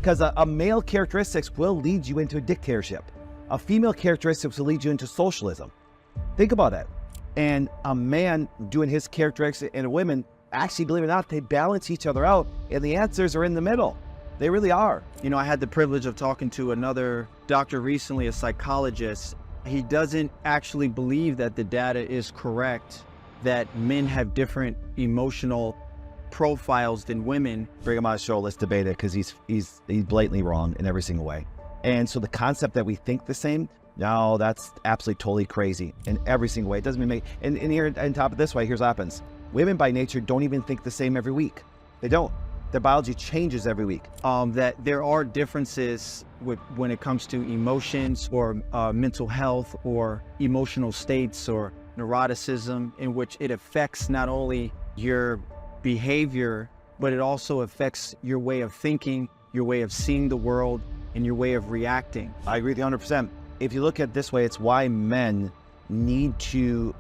Because a male characteristics will lead you into a dictatorship. A female characteristics will lead you into socialism. Think about that. And a man doing his characteristics and a woman, actually, believe it or not, they balance each other out, and the answers are in the middle. They really are. You know, I had the privilege of talking to another doctor recently, a psychologist. He doesn't actually believe that the data is correct, that men have different emotional profiles than women. Bring him on the show, let's debate it, because he's blatantly wrong in every single way. And so the concept that we think the same, no, that's absolutely totally crazy in every single way. It doesn't even make, and here on top of this way, here's what happens. Women by nature don't even think the same every week. They don't. Their biology changes every week. That there are differences when it comes to emotions or mental health or emotional states or neuroticism, in which it affects not only your behavior, but it also affects your way of thinking, your way of seeing the world, and your way of reacting. I agree with you 100%. If you look at it this way, it's why men need to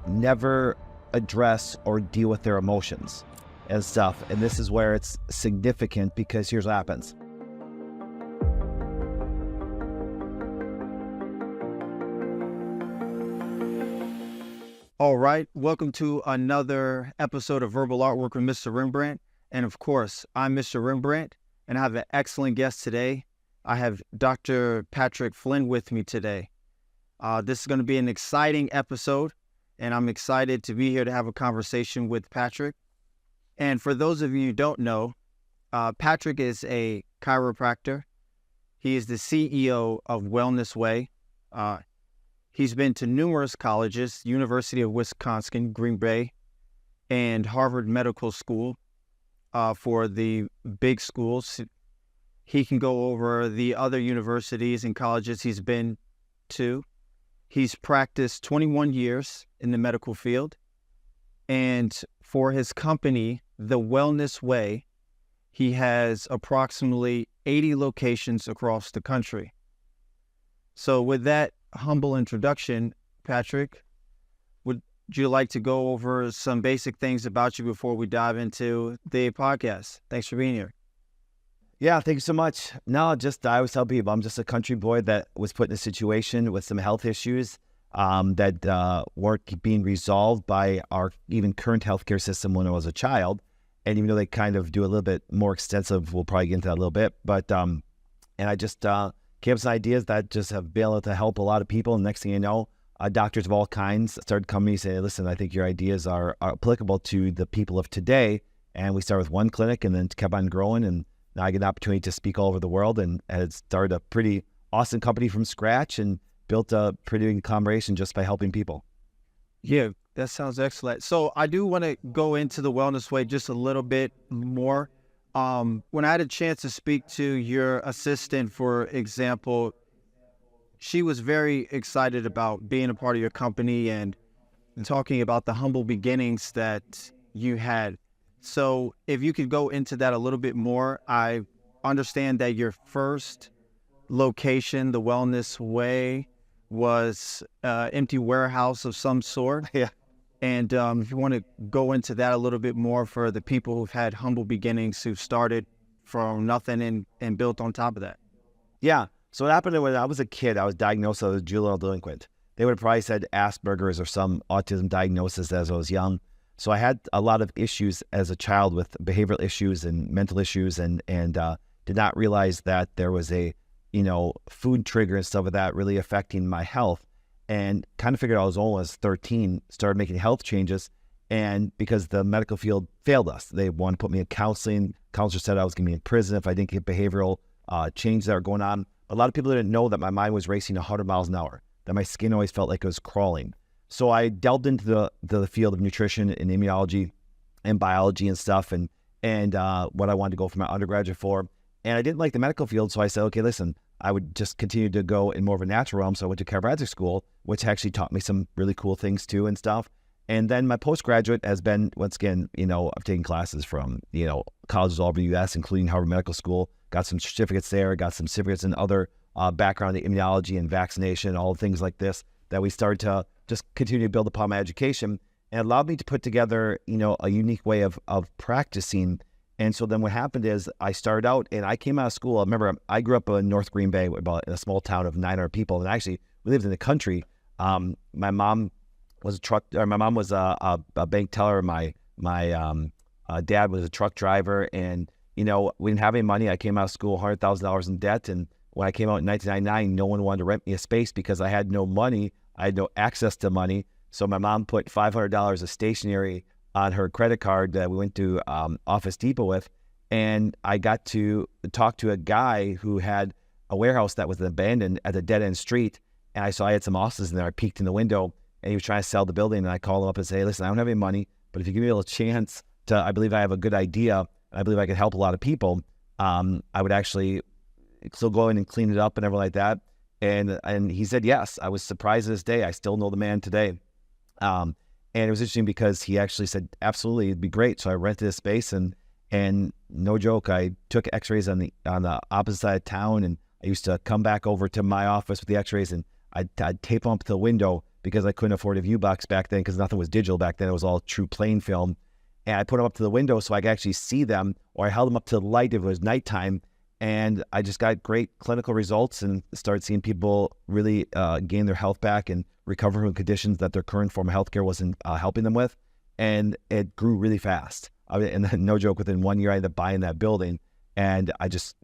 never address or deal with their emotions and stuff. And this is where it's significant, because here's what happens. All right, welcome to another episode of Verbal Artwork with Mr. Rembrandt. And of course, I'm Mr. Rembrandt, and I have an excellent guest today. I have Dr. Patrick Flynn with me today. This is going to be an exciting episode, and I'm excited to be here to have a conversation with Patrick. And for those of you who don't know, Patrick is a chiropractor. He is the CEO of Wellness Way. He's been to numerous colleges, University of Wisconsin, Green Bay, and Harvard Medical School for the big schools. He can go over the other universities and colleges he's been to. He's practiced 21 years in the medical field. And for his company, The Wellness Way, he has approximately 80 locations across the country. So with that humble introduction, Patrick, would you like to go over some basic things about you before we dive into the podcast? Thanks for being here. Yeah, thank you so much. No, I always tell people I'm just a country boy that was put in a situation with some health issues that weren't being resolved by our even current healthcare system when I was a child. And even though they kind of do a little bit more extensive, we'll probably get into that a little bit. But and I just came up with some ideas that just have been able to help a lot of people. And next thing you know, doctors of all kinds started coming to me and saying, listen, I think your ideas are applicable to the people of today. And we started with one clinic and then kept on growing. And now I get an opportunity to speak all over the world, and had started a pretty awesome company from scratch and built a pretty big conglomeration just by helping people. Yeah, that sounds excellent. So I do want to go into the Wellness Way just a little bit more. When I had a chance to speak to your assistant, for example, she was very excited about being a part of your company and talking about the humble beginnings that you had. So if you could go into that a little bit more. I understand that your first location, the Wellness Way, was an empty warehouse of some sort. Yeah. And if you want to go into that a little bit more for the people who've had humble beginnings, who started from nothing and built on top of that. Yeah. So what happened when I was a kid, I was diagnosed as a juvenile delinquent. They would have probably said Asperger's or some autism diagnosis as I was young. So I had a lot of issues as a child with behavioral issues and mental issues, and did not realize that there was a, food trigger and stuff like that really affecting my health, and kind of figured out I was only 13, started making health changes. And because the medical field failed us, they wanted to put me in counseling. Counselor said I was going to be in prison if I didn't get behavioral changes that were going on. A lot of people didn't know that my mind was racing 100 miles an hour, that my skin always felt like it was crawling. So I delved into the field of nutrition and immunology and biology and stuff, and what I wanted to go for my undergraduate for. And I didn't like the medical field, so I said, okay, listen, I would just continue to go in more of a natural realm. So I went to chiropractic school, which actually taught me some really cool things too and stuff. And then my postgraduate has been, once again, I've taken classes from, colleges all over the U.S., including Harvard Medical School, got some certificates there, got some certificates in other background in immunology and vaccination, all things like this, that we started to just continue to build upon my education, and allowed me to put together, a unique way of practicing And so then what happened is I started out and I came out of school. I remember I grew up in North Green Bay, about in a small town of 900 people. And actually we lived in the country. My mom was a bank teller. My dad was a truck driver, and we didn't have any money. I came out of school $100,000 in debt, and when I came out in 1999, no one wanted to rent me a space because I had no money. I had no access to money. So my mom put $500 of stationery on her credit card that we went to Office Depot with, and I got to talk to a guy who had a warehouse that was abandoned at a dead-end street, and I saw I had some offices in there. I peeked in the window, and he was trying to sell the building, and I called him up and say, hey, listen, I don't have any money, but if you give me a little chance I believe I have a good idea, and I believe I could help a lot of people, I would actually still go in and clean it up and everything like that. And he said yes. I was surprised to this day. I still know the man today. And it was interesting because he actually said, absolutely, it'd be great. So I rented a space, and no joke, I took x-rays on the opposite side of town, and I used to come back over to my office with the x-rays, and I'd tape them up to the window because I couldn't afford a view box back then because nothing was digital back then. It was all true plain film. And I put them up to the window so I could actually see them, or I held them up to the light if it was nighttime. And I just got great clinical results and started seeing people really gain their health back and recover from conditions that their current form of healthcare wasn't helping them with. And it grew really fast. And then, no joke, within 1 year, I ended up buying that building. And I just,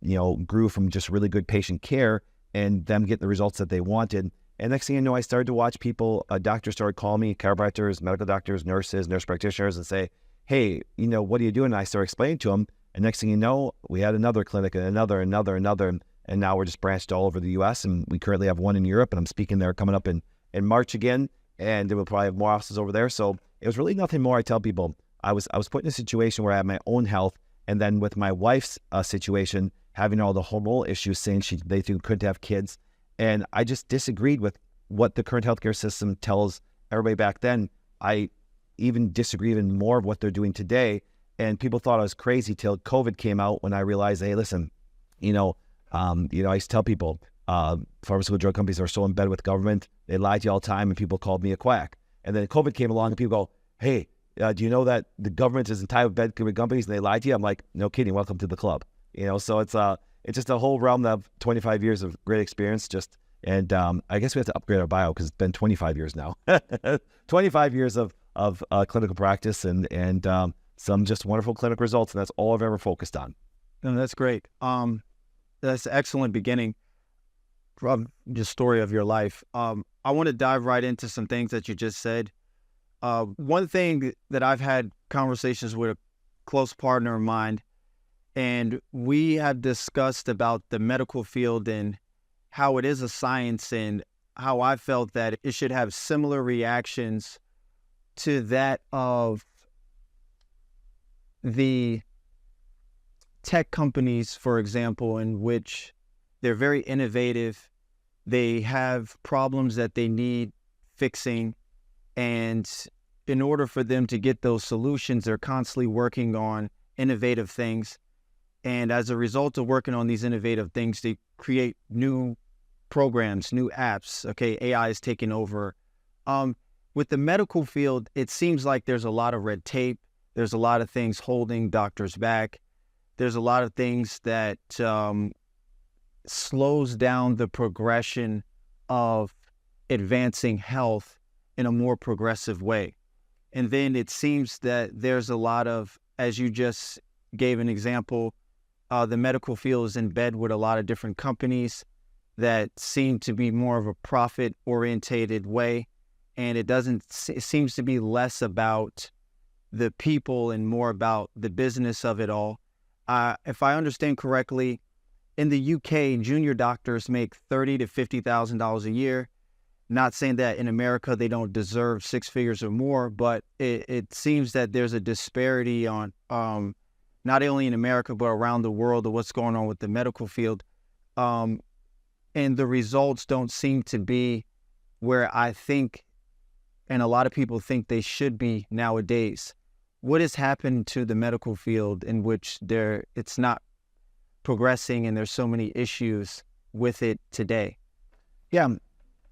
grew from just really good patient care and them getting the results that they wanted. And next thing you know, I started to watch people, doctors started calling me, chiropractors, medical doctors, nurses, nurse practitioners, and say, hey, what are you doing? And I started explaining to them. And next thing you know, we had another clinic and another. And now we're just branched all over the U.S. And we currently have one in Europe. And I'm speaking there coming up in March again. And we'll probably have more offices over there. So it was really nothing more. I tell people, I was put in a situation where I had my own health. And then with my wife's situation, having all the hormonal issues, saying they couldn't have kids. And I just disagreed with what the current healthcare system tells everybody back then. I even disagree even more of what they're doing today. And people thought I was crazy till COVID came out, when I realized, hey, listen, I used to tell people, pharmaceutical drug companies are so in bed with government. They lie to you all the time, and people called me a quack. And then COVID came along, and people go, hey, do you know that the government is in tie with bed with companies and they lie to you? I'm like, no kidding, welcome to the club. So it's just a whole realm of 25 years of great experience. I guess we have to upgrade our bio because it's been 25 years now. 25 years of clinical practice and some just wonderful clinical results, and that's all I've ever focused on. No, that's great. That's an excellent beginning from the story of your life. I want to dive right into some things that you just said. One thing that I've had conversations with a close partner of mine, and we have discussed about the medical field and how it is a science, and how I felt that it should have similar reactions to that of the tech companies, for example, in which they're very innovative. They have problems that they need fixing, and in order for them to get those solutions, they're constantly working on innovative things. And as a result of working on these innovative things, they create new programs, new apps. Okay, AI is taking over. With the medical field, it seems like there's a lot of red tape. There's a lot of things holding doctors back. There's a lot of things that slows down the progression of advancing health in a more progressive way. And then it seems that there's a lot of, as you just gave an example, the medical field is in bed with a lot of different companies that seem to be more of a profit-orientated way. And it seems to be less about the people and more about the business of it all. If I understand correctly, in the UK, junior doctors make $30,000 to $50,000 a year. Not saying that in America they don't deserve six figures or more, but it seems that there's a disparity on not only in America but around the world of what's going on with the medical field, and the results don't seem to be where I think, and a lot of people think they should be nowadays. What has happened to the medical field in which it's not progressing and there's so many issues with it today? Yeah.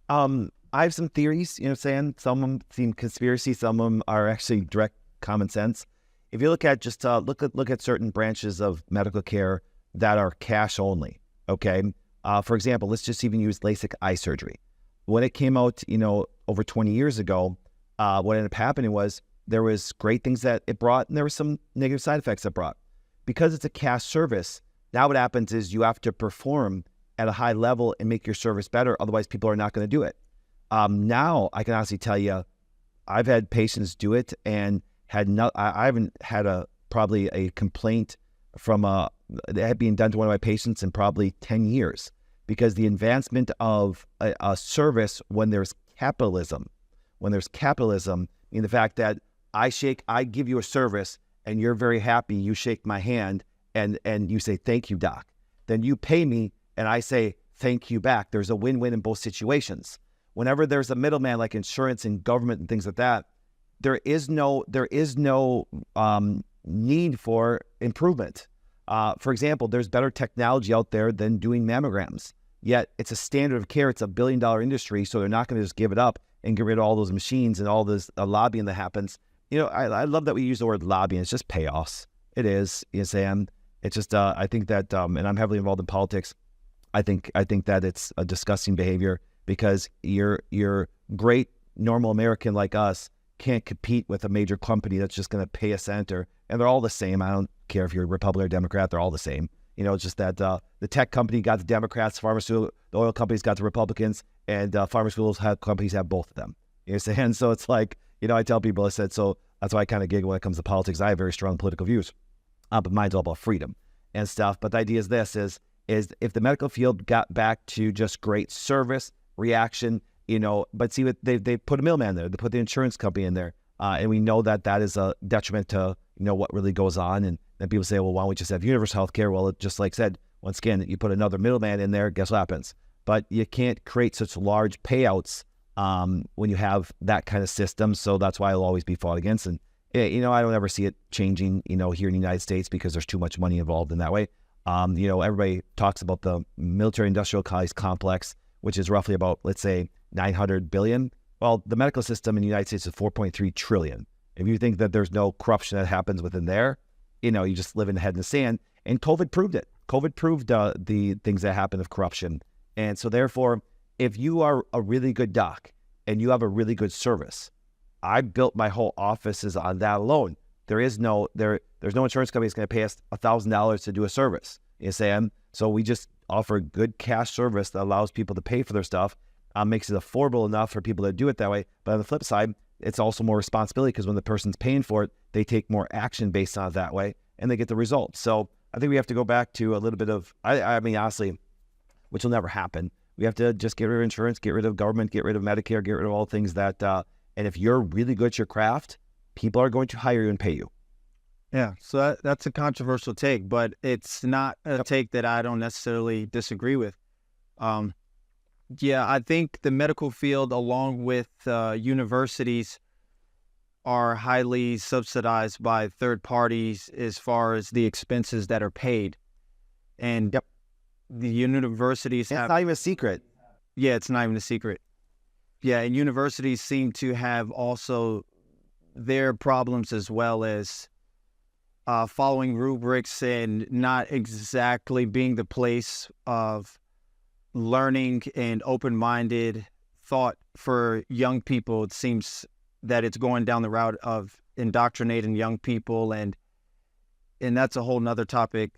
I have some theories, some of them seem conspiracy, some of them are actually direct common sense. if you look at just look at certain branches of medical care that are cash only. Okay, for example, let's just even use LASIK eye surgery. When it came out, over 20 years ago, what ended up happening was there was great things that it brought, and there were some negative side effects it brought. Because it's a cash service, now what happens is you have to perform at a high level and make your service better. Otherwise, people are not going to do it. Now, I can honestly tell you, I've had patients do it and I haven't had probably a complaint from that being done to one of my patients in probably 10 years, because the advancement of a service when there's capitalism, the fact that I give you a service and you're very happy, you shake my hand and you say, thank you, doc. Then you pay me and I say, thank you back. There's a win-win in both situations. Whenever there's a middleman like insurance and government and things like that, there is no need for improvement. For example, there's better technology out there than doing mammograms. Yet it's a standard of care. It's a billion-dollar industry, so they're not going to just give it up and get rid of all those machines and all this lobbying that happens. I love that we use the word lobbying. It's just payoffs. It is, Sam. It's just I think that, and I'm heavily involved in politics. I think that it's a disgusting behavior, because you're great normal American like us can't compete with a major company that's just going to pay a senator, and they're all the same. I don't care if you're Republican or Democrat; they're all the same. It's just that the tech company got the Democrats, the oil companies got the Republicans, and pharmaceutical companies have both of them. You know what I'm saying? So it's like, I tell people, I said, so that's why I kind of giggle when it comes to politics. I have very strong political views, but mine's all about freedom and stuff. But the idea is this: is if the medical field got back to just great service, reaction, but see what they put a middleman there. They put the insurance company in there, and we know that is a detriment to what really goes on. And then people say, well, why don't we just have universal health care? Well, it just like said, once again, you put another middleman in there, guess what happens? But you can't create such large payouts when you have that kind of system. So that's why I'll always be fought against. And I don't ever see it changing here in the United States, because there's too much money involved in that way. Everybody talks about the military industrial complex, which is roughly about, let's say, 900 billion. Well, the medical system in the United States is 4.3 trillion. If you think that there's no corruption that happens within there, you just live in the head in the sand. And COVID proved it. COVID proved the things that happen of corruption. And so therefore, if you are a really good doc and you have a really good service, I built my whole offices on that alone. There's no insurance company that's going to pay us $1,000 to do a service. So we just offer good cash service that allows people to pay for their stuff, makes it affordable enough for people to do it that way. But on the flip side, it's also more responsibility, because when the person's paying for it, they take more action based on it that way, and they get the results. So I think we have to go back to a little bit of, I mean, honestly, which will never happen. We have to just get rid of insurance, get rid of government, get rid of Medicare, get rid of all things that, and if you're really good at your craft, people are going to hire you and pay you. Yeah, so that's a controversial take, but it's not a take that I don't necessarily disagree with. Yeah, I think the medical field, along with universities, are highly subsidized by third parties as far as the expenses that are paid. And the universities have... It's not even a secret. Yeah, it's not even a secret. Yeah, and universities seem to have also their problems, as well as following rubrics and not exactly being the place of learning and open-minded thought for young people. It seems that it's going down the route of indoctrinating young people, and that's a whole nother topic.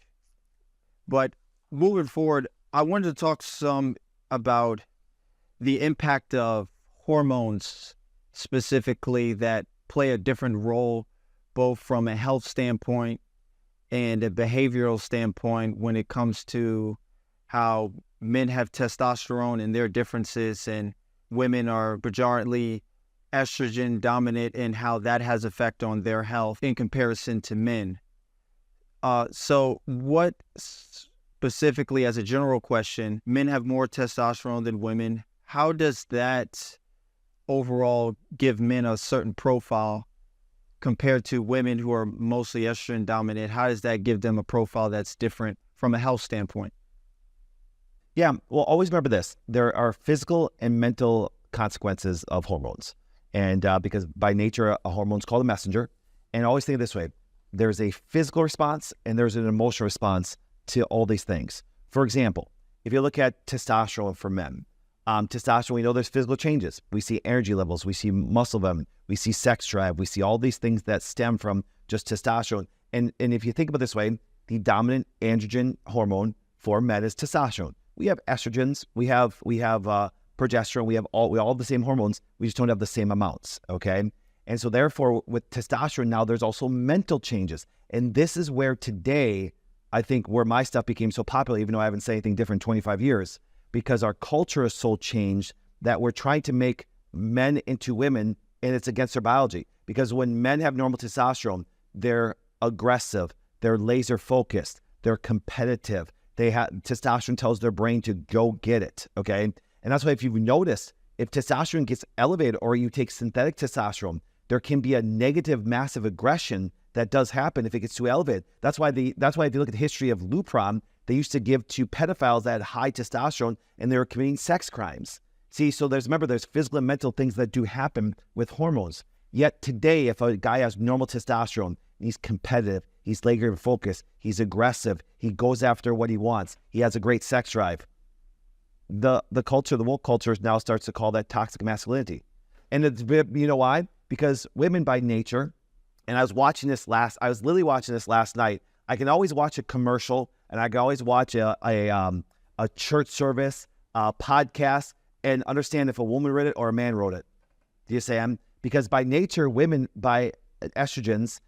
But moving forward, I wanted to talk some about the impact of hormones specifically that play a different role, both from a health standpoint and a behavioral standpoint, when it comes to how men have testosterone and their differences, and women are majority estrogen dominant, and how that has effect on their health in comparison to men. So what specifically, as a general question, men have more testosterone than women. How does that overall give men a certain profile compared to women who are mostly estrogen dominant? How does that give them a profile that's different from a health standpoint? Yeah, well, always remember this. There are physical and mental consequences of hormones. And because by nature, a hormone's called a messenger. And always think of it this way. there's a physical response and there's an emotional response to all these things. For example, if you look at testosterone for men, testosterone, we know there's physical changes. We see energy levels, we see muscle volume, we see sex drive, we see all these things that stem from just testosterone. And if you think about it this way, the dominant androgen hormone for men is testosterone. We have estrogens, we have progesterone, we all the same hormones, we just don't have the same amounts, okay? And so therefore, with testosterone now, there's also mental changes. And this is where today, I think where my stuff became so popular, even though I haven't said anything different in 25 years, because our culture is so changed that we're trying to make men into women, and it's against their biology. Because when men have normal testosterone, they're aggressive, they're laser focused, they're competitive. Testosterone tells their brain to go get it, okay? And that's why if you've noticed, if testosterone gets elevated or you take synthetic testosterone, there can be a negative massive aggression that does happen if it gets too elevated. That's why if you look at the history of Lupron, they used to give to pedophiles that had high testosterone and they were committing sex crimes. See, so there's physical and mental things that do happen with hormones. Yet today, if a guy has normal testosterone, he's competitive, he's laser focused, he's aggressive, he goes after what he wants, he has a great sex drive. The culture, the woke culture now starts to call that toxic masculinity. And it's, you know why? Because women by nature, and I was literally watching this last night. I can always watch a commercial and I can always watch a church service, a podcast, and understand if a woman wrote it or a man wrote it. Do you say because by nature, women, by estrogens,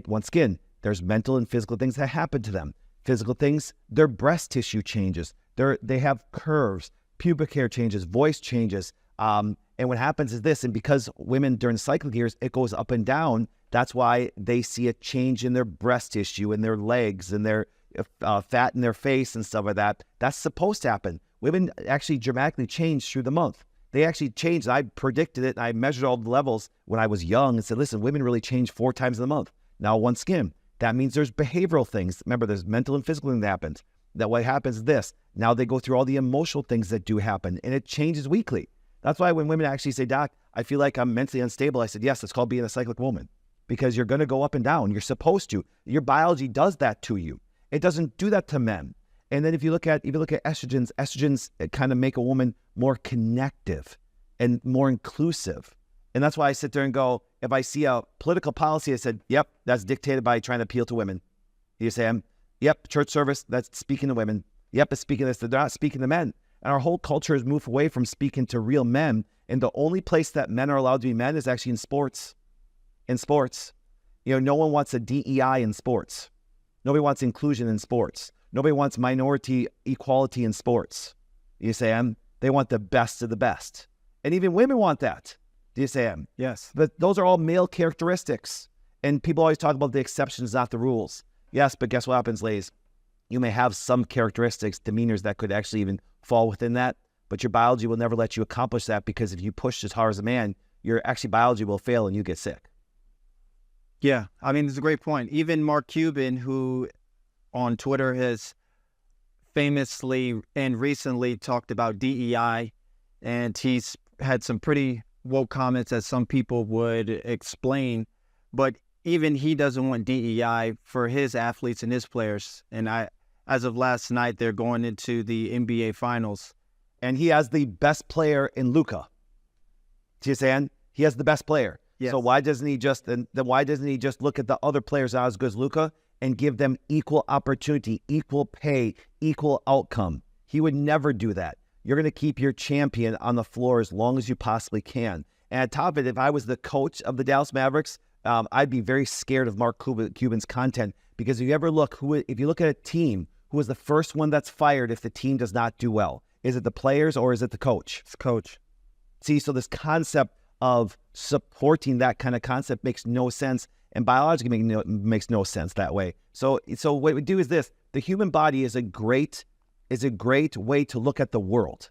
once again, there's mental and physical things that happen to them. Physical things, their breast tissue changes. They have curves, pubic hair changes, voice changes. And what happens is this, and because women during cyclic years, it goes up and down, that's why they see a change in their breast tissue and their legs and their fat in their face and stuff like that. That's supposed to happen. Women actually dramatically change through the month. They actually changed. I predicted it. And I measured all the levels when I was young and said, listen, women really change 4 times in a month. Now, once again, that means there's behavioral things. Remember, there's mental and physical thing that happens. That what happens is this. Now they go through all the emotional things that do happen, and it changes weekly. That's why when women actually say, Doc, I feel like I'm mentally unstable, I said, yes, it's called being a cyclic woman. Because you're going to go up and down. You're supposed to. Your biology does that to you. It doesn't do that to men. And then if you look at estrogens kind of make a woman more connective and more inclusive. And that's why I sit there and go, if I see a political policy, I said, yep, that's dictated by trying to appeal to women. You say, yep, church service, that's speaking to women. Yep, it's speaking to this, they're not speaking to men. And our whole culture has moved away from speaking to real men. And the only place that men are allowed to be men is actually in sports. In sports. You know, no one wants a DEI in sports. Nobody wants inclusion in sports. Nobody wants minority equality in sports. You say, they want the best of the best. And even women want that. Do you say, Yes. But those are all male characteristics. And people always talk about the exceptions, not the rules. Yes, but guess what happens, ladies? You may have some characteristics, demeanors that could actually even fall within that, but your biology will never let you accomplish that because if you push as hard as a man, your actually biology will fail and you get sick. Yeah, I mean, it's a great point. Even Mark Cuban, who on Twitter has famously and recently talked about DEI, and he's had some pretty woke comments as some people would explain, but even he doesn't want DEI for his athletes and his players. And as of last night, they're going into the NBA Finals. And he has the best player in Luka. Do you understand? He has the best player. Yes. So why doesn't he just look at the other players not as good as Luka and give them equal opportunity, equal pay, equal outcome? He would never do that. You're going to keep your champion on the floor as long as you possibly can. And on top of it, if I was the coach of the Dallas Mavericks, I'd be very scared of Mark Cuban's content because if you look at a team, who is the first one that's fired if the team does not do well? Is it the players or is it the coach? It's coach. See, so this concept of supporting that kind of concept makes no sense, and biologically makes no sense that way. So what we do is this: the human body is a great way to look at the world.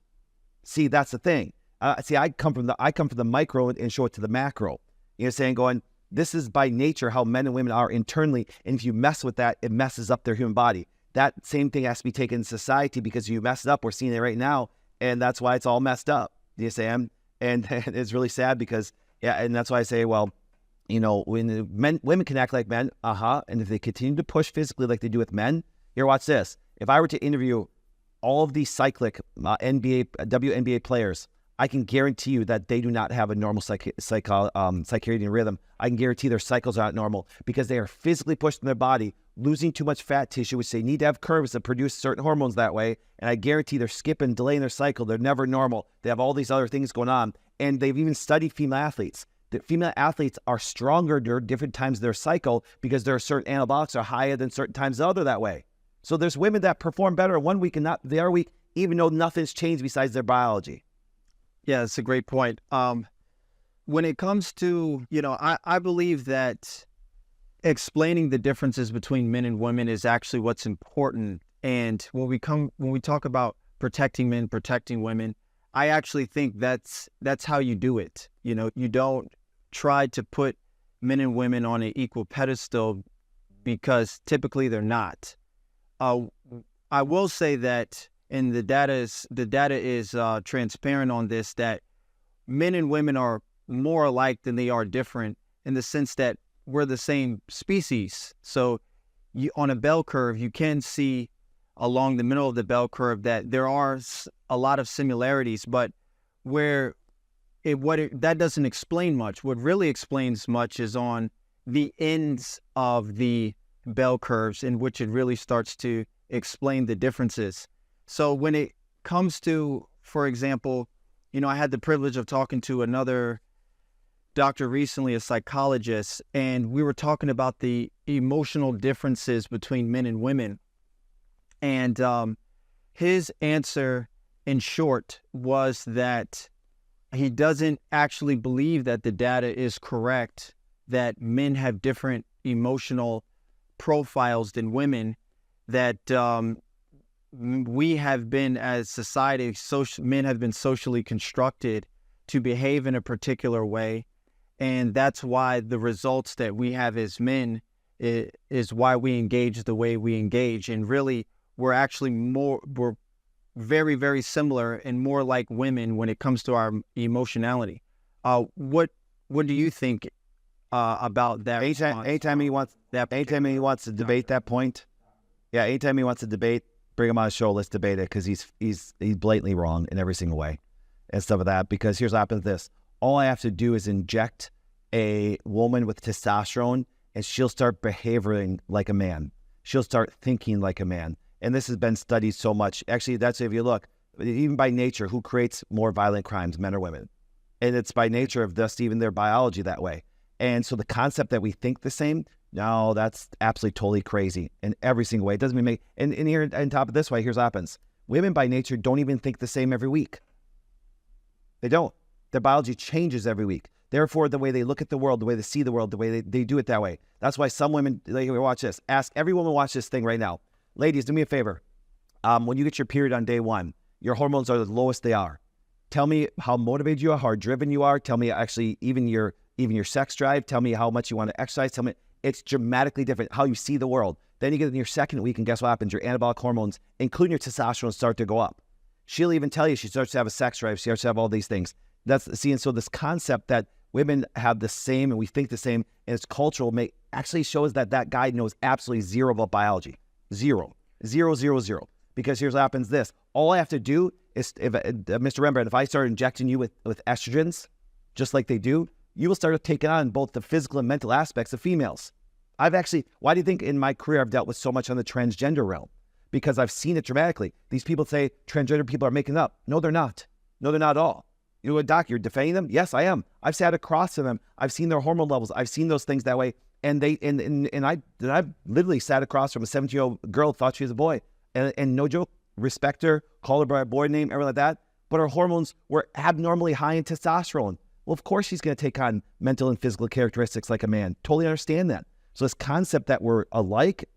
See, that's the thing. I come from the micro and show it to the macro. You're saying, going, this is by nature how men and women are internally, and if you mess with that, it messes up their human body. That same thing has to be taken in society because you mess it up. We're seeing it right now, and that's why it's all messed up. Do you say? And it's really sad because, yeah, and that's why I say, well, when women can act like men, and if they continue to push physically like they do with men, here, watch this. If I were to interview all of these cyclic WNBA players, I can guarantee you that they do not have a normal circadian rhythm. I can guarantee their cycles are not normal because they are physically pushing their body, losing too much fat tissue, which they need to have curves that produce certain hormones that way. And I guarantee they're skipping, delaying their cycle. They're never normal. They have all these other things going on. And they've even studied female athletes. The female athletes are stronger during different times of their cycle because there are certain anabolics are higher than certain times of the other that way. So there's women that perform better one week and not the other week, even though nothing's changed besides their biology. Yeah, that's a great point. When it comes to, I believe that explaining the differences between men and women is actually what's important. And when we talk about protecting men, protecting women, I actually think that's how you do it. You don't try to put men and women on an equal pedestal because typically they're not. I will say that, and the data is transparent on this, that men and women are more alike than they are different in the sense that we're the same species. So on a bell curve, you can see along the middle of the bell curve that there are a lot of similarities, but that doesn't explain much. What really explains much is on the ends of the bell curves, in which it really starts to explain the differences. So when it comes to, for example, I had the privilege of talking to another doctor recently, a psychologist, and we were talking about the emotional differences between men and women. And his answer, in short, was that he doesn't actually believe that the data is correct, that men have different emotional profiles than women, that we have been, as society, men have been socially constructed to behave in a particular way. And that's why the results that we have as men is why we engage the way we engage. And really, we're very, very similar and more like women when it comes to our emotionality. What do you think about that? Anytime he wants to debate that point, anytime he wants to debate, bring him on the show. Let's debate it because he's blatantly wrong in every single way and stuff like that. Because here's what happens: all I have to do is inject a woman with testosterone, and she'll start behaving like a man. She'll start thinking like a man. And this has been studied so much. Actually, that's if you look, even by nature, who creates more violent crimes, men or women? And it's by nature of just even their biology that way. And so the concept that we think the same, no, that's absolutely totally crazy in every single way. It doesn't make, and here on top of this way, here's what happens. Women by nature don't even think the same every week. They don't. Their biology changes every week. Therefore, the way they look at the world, the way they see the world, the way they do it that way. That's why some women, watch this. Ask every woman, watch this thing right now. Ladies, do me a favor. When you get your period on day one, your hormones are the lowest they are. Tell me how motivated you are, how driven you are. Tell me actually even your sex drive. Tell me how much you want to exercise. Tell me it's dramatically different how you see the world. Then you get in your second week, and guess what happens? Your anabolic hormones, including your testosterone, start to go up. She'll even tell you she starts to have a sex drive. She starts to have all these things. And so this concept that women have the same and we think the same and it's cultural actually shows that guy knows absolutely zero about biology. Zero. Because here's what happens all I have to do is, Mr. Rembrandt, if I start injecting you with estrogens, just like they do, you will start taking on both the physical and mental aspects of females. Why do you think in my career I've dealt with so much on the transgender realm? Because I've seen it dramatically. These people say transgender people are making up. No, they're not. No, they're not at all. You know what, Doc, you're defending them? Yes, I am. I've sat across from them. I've seen their hormone levels. I've seen those things that way. And I literally sat across from a 17-year-old girl, thought she was a boy. And no joke, respect her, call her by her boy name, everything like that. But her hormones were abnormally high in testosterone. Well, of course she's going to take on mental and physical characteristics like a man. Totally understand that. So this concept that we're alike,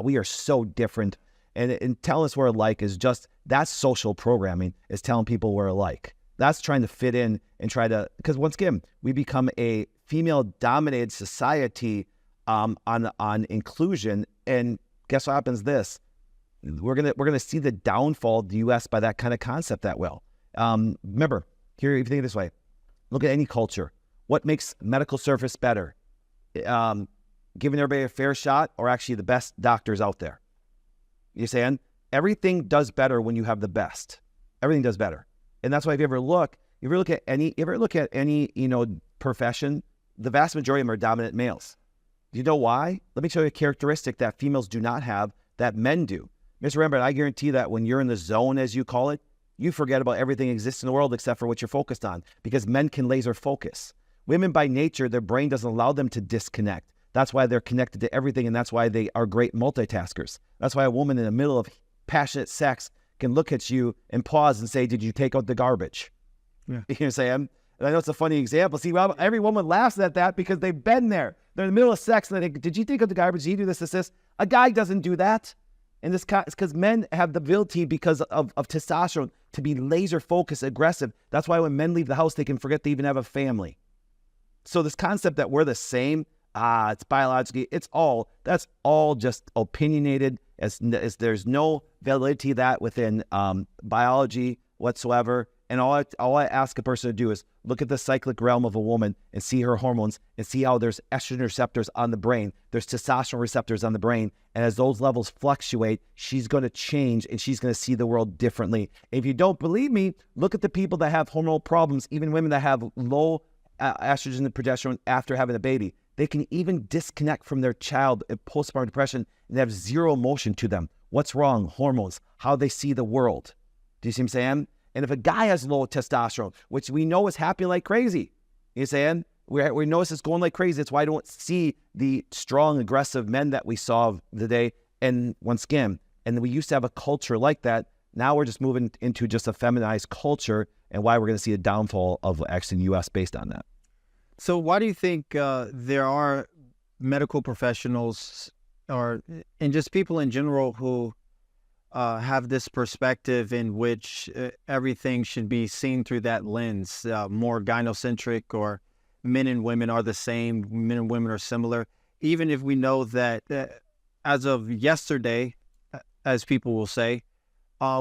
we are so different. And telling us we're alike is just, that's social programming, is telling people we're alike. That's trying to fit in and because once again, we become a female-dominated society on inclusion. And guess what happens we're gonna see the downfall of the U.S. by that kind of concept that well. Remember, here, if you think this way, look at any culture. What makes medical service better? giving everybody a fair shot are actually the best doctors out there. You saying? Everything does better when you have the best. Everything does better. And that's why if you ever look at any, profession, the vast majority of them are dominant males. Do you know why? Let me show you a characteristic that females do not have that men do. Mr. Rembrandt, I guarantee that when you're in the zone, as you call it, you forget about everything that exists in the world except for what you're focused on, because men can laser focus. Women by nature, their brain doesn't allow them to disconnect. That's why they're connected to everything, and that's why they are great multitaskers. That's why a woman in the middle of passionate sex can look at you and pause and say, did you take out the garbage? Yeah. You know what I'm saying? And I know it's a funny example. See, well, every woman laughs at that because they've been there. They're in the middle of sex and they think, did you take out the garbage? Did you do this? A guy doesn't do that. And it's because men have the ability, because of testosterone, to be laser focused, aggressive. That's why when men leave the house, they can forget they even have a family. So this concept that we're the same, it's biologically, that's all just opinionated, as there's no validity to that within biology whatsoever. And all I ask a person to do is look at the cyclic realm of a woman and see her hormones and see how there's estrogen receptors on the brain. There's testosterone receptors on the brain. And as those levels fluctuate, she's going to change and she's going to see the world differently. If you don't believe me, look at the people that have hormonal problems, even women that have low estrogen and progesterone after having a baby. They can even disconnect from their child in postpartum depression and have zero emotion to them. What's wrong? Hormones, how they see the world. Do you see what I'm saying? And if a guy has low testosterone, which we know is happening like crazy, you know what I'm saying? We notice it's going like crazy. That's why I don't see the strong, aggressive men that we saw today. And once again, and we used to have a culture like that. Now we're just moving into just a feminized culture, and why we're going to see a downfall of actually the U.S. based on that. So why do you think there are medical professionals and just people in general who have this perspective in which everything should be seen through that lens, more gynocentric, or men and women are the same, men and women are similar, even if we know that as of yesterday, as people will say,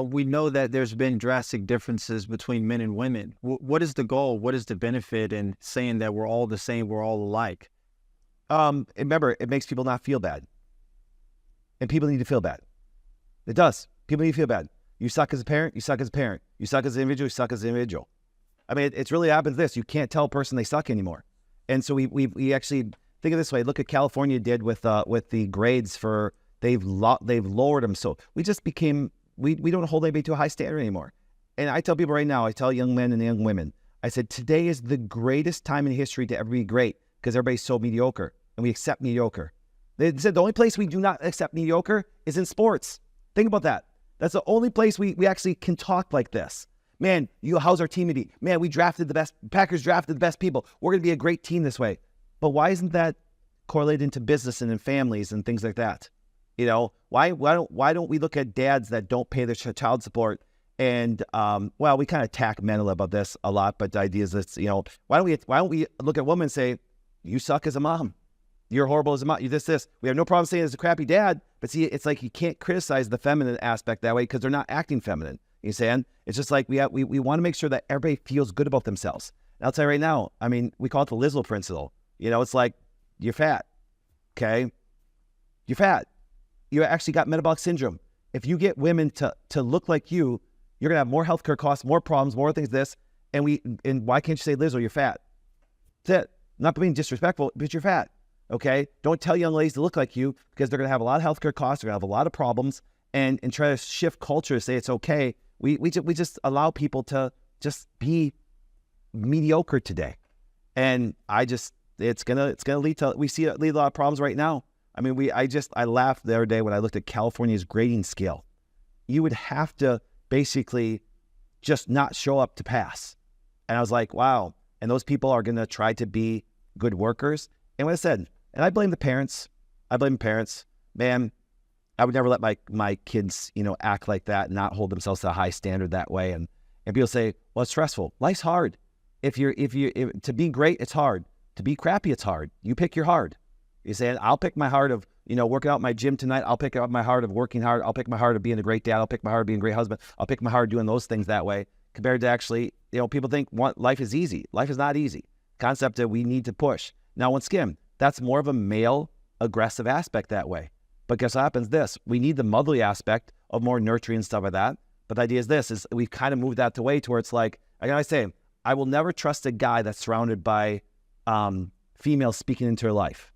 we know that there's been drastic differences between men and women. What is the goal? What is the benefit in saying that we're all the same, we're all alike? Remember, it makes people not feel bad. And people need to feel bad. It does. People need to feel bad. You suck as a parent, you suck as a parent. You suck as an individual, you suck as an individual. I mean, it's really happens this. You can't tell a person they suck anymore. And so we actually think of this way. Look at California did with the grades for, they've lowered them. So we just became, we don't hold anybody to a high standard anymore. And I tell people right now, I tell young men and young women, I said, today is the greatest time in history to ever be great, because everybody's so mediocre and we accept mediocre. They said the only place we do not accept mediocre is in sports. Think about that. That's the only place we actually can talk like this. Man, how's our team to be? Man, we drafted the best, Packers drafted the best people. We're going to be a great team this way. But why isn't that correlated into business and in families and things like that? You know, why don't we look at dads that don't pay their child support? And well, we kind of attack men about this a lot, but the idea is that, you know, why don't we look at women and say, you suck as a mom, you're horrible as a mom, you this. We have no problem saying it's a crappy dad, but see, it's like you can't criticize the feminine aspect that way because they're not acting feminine. You saying? It's just like we want to make sure that everybody feels good about themselves. And I'll tell you right now, I mean, we call it the Lizzo principle. You know, it's like, you're fat, okay? You're fat. You actually got metabolic syndrome. If you get women to look like you're going to have more healthcare costs, more problems, more things this, and why can't you say, Lizzo, you're fat? That's it. Not being disrespectful, but you're fat, okay? Don't tell young ladies to look like you, because they're going to have a lot of healthcare costs, they're going to have a lot of problems, and try to shift culture to say it's okay. We just allow people to just be mediocre today. And it's gonna lead to, we see it lead a lot of problems right now. I mean, I laughed the other day when I looked at California's grading scale. You would have to basically just not show up to pass. And I was like, wow. And those people are gonna try to be good workers. And what I said, and I blame the parents. Man, I would never let my kids, you know, act like that and not hold themselves to a high standard that way. And people say, well, it's stressful. Life's hard. If to be great, it's hard. To be crappy, it's hard. You pick your hard. You say, I'll pick my heart of, you know, working out my gym tonight. I'll pick up my heart of working hard. I'll pick my heart of being a great dad. I'll pick my heart of being a great husband. I'll pick my heart of doing those things that way, compared to actually, you know, people think life is easy. Life is not easy. Concept that we need to push. Now, once again, That's more of a male aggressive aspect that way. But guess what happens? We need the motherly aspect of more nurturing and stuff like that. But the idea is we've kind of moved that to way to where it's like, like I say, I will never trust a guy that's surrounded by females speaking into her life.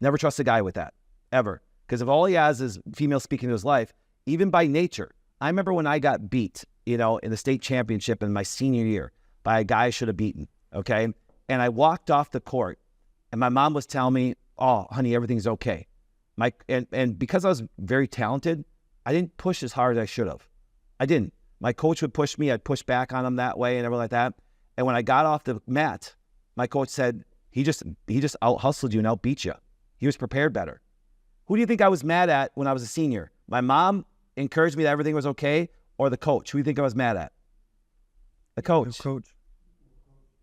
Never trust a guy with that, ever. Because if all he has is females speaking into his life, even by nature. I remember when I got beat, in the state championship in my senior year by a guy I should have beaten, okay? And I walked off the court, and my mom was telling me, oh, honey, everything's okay. And because I was very talented, I didn't push as hard as I should have. I didn't. My coach would push me. I'd push back on him that way and everything like that. And when I got off the mat, my coach said, he just out-hustled you and out-beat you. He was prepared better. Who do you think I was mad at when I was a senior? My mom encouraged me that everything was okay, or the coach? Who do you think I was mad at? The coach.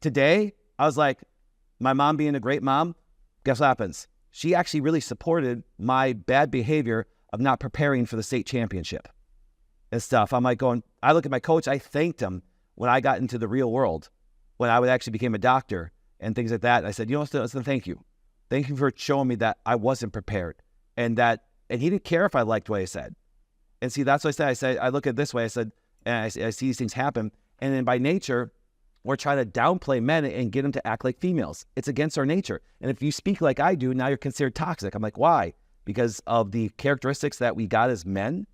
Today, I was like, my mom being a great mom, guess what happens? She actually really supported my bad behavior of not preparing for the state championship and stuff. I'm like I look at my coach, I thanked him when I got into the real world, when I would actually became a doctor and things like that. And I said, thank you. Thank you for showing me that I wasn't prepared and he didn't care if I liked what I said. And see, that's what I said. I look at it this way. I said, and I see these things happen. And then by nature, we're trying to downplay men and get them to act like females. It's against our nature. And if you speak like I do, now you're considered toxic. I'm like, why? Because of the characteristics that we got as men.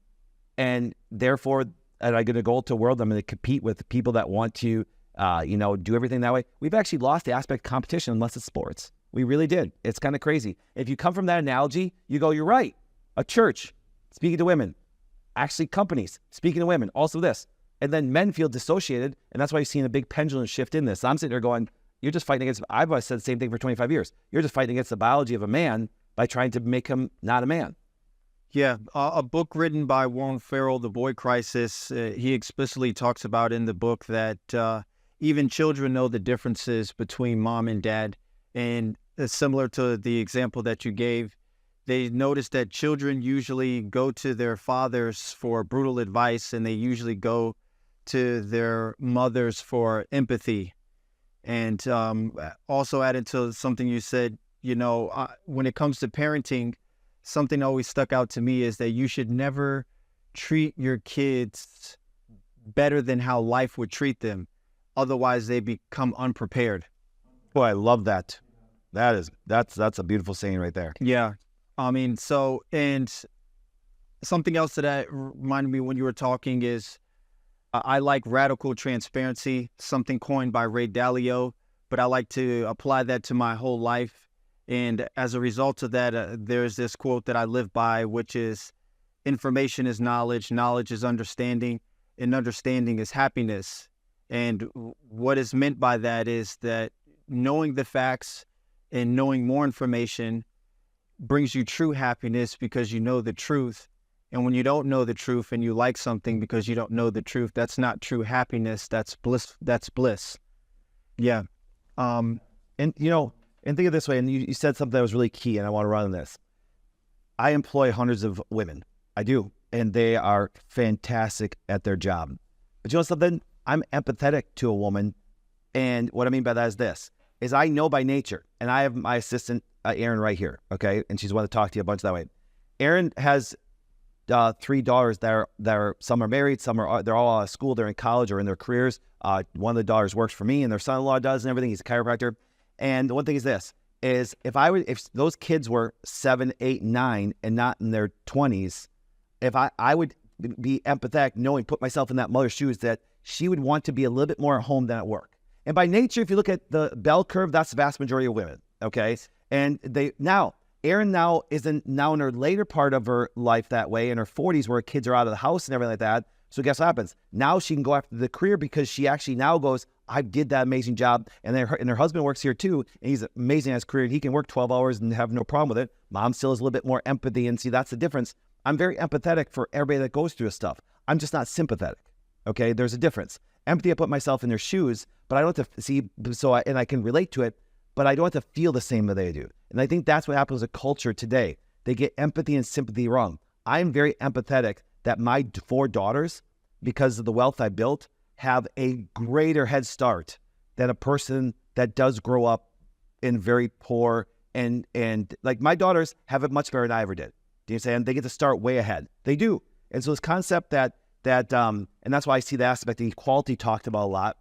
And therefore, am I going to go to a world I'm going to compete with people that want to, do everything that way? We've actually lost the aspect of competition unless it's sports. We really did. It's kind of crazy. If you come from that analogy, you go, you're right. A church, speaking to women. Actually, companies, speaking to women. Also this. And then men feel dissociated, and that's why you're seeing a big pendulum shift in this. I'm sitting there going, you're just fighting against, I've always said the same thing for 25 years. You're just fighting against the biology of a man by trying to make him not a man. Yeah, a book written by Warren Farrell, The Boy Crisis, he explicitly talks about in the book that even children know the differences between mom and dad. And similar to the example that you gave, they notice that children usually go to their fathers for brutal advice, and they usually go to their mothers for empathy. And also added to something you said, when it comes to parenting, something always stuck out to me is that you should never treat your kids better than how life would treat them. Otherwise, they become unprepared. Boy, I love that. That's a beautiful saying right there. Yeah. And something else that reminded me when you were talking is I like radical transparency, something coined by Ray Dalio, but I like to apply that to my whole life. And as a result of that, there's this quote that I live by, which is, information is knowledge, knowledge is understanding, and understanding is happiness. And what is meant by that is that knowing the facts and knowing more information brings you true happiness because you know the truth. And when you don't know the truth and you like something because you don't know the truth, that's not true happiness. That's bliss. That's bliss. Yeah. And think of this way, and you said something that was really key, and I want to run on this. I employ hundreds of women. I do. And they are fantastic at their job. But you know something? I'm empathetic to a woman. And what I mean by that is this, is I know by nature, and I have my assistant, Erin, right here, okay? And she's want to talk to you a bunch that way. Erin has 3 daughters that are some are married, they're all out of school, they're in college or in their careers. One of the daughters works for me, and their son-in-law does and everything. He's a chiropractor. And the one thing is this, is if those kids were 7, 8, 9 and not in their 20s, if I would be empathetic, put myself in that mother's shoes, that she would want to be a little bit more at home than at work. And by nature, if you look at the bell curve, that's the vast majority of women, okay? And Erin is in her later part of her life that way, in her 40s, where her kids are out of the house and everything like that. So guess what happens? Now she can go after the career because she actually now goes, I did that amazing job. And her husband works here too, and he's amazing at his career. He can work 12 hours and have no problem with it. Mom still has a little bit more empathy, and see, that's the difference. I'm very empathetic for everybody that goes through this stuff. I'm just not sympathetic, okay? There's a difference. Empathy, I put myself in their shoes, but I don't have to see, and I can relate to it, but I don't have to feel the same that they do. And I think that's what happens with culture today. They get empathy and sympathy wrong. I'm very empathetic that my 4 daughters, because of the wealth I built, have a greater head start than a person that does grow up in very poor And like my daughters have it much better than I ever did. Do you understand? They get to start way ahead. They do. And so this concept that and that's why I see the aspect that equality talked about a lot,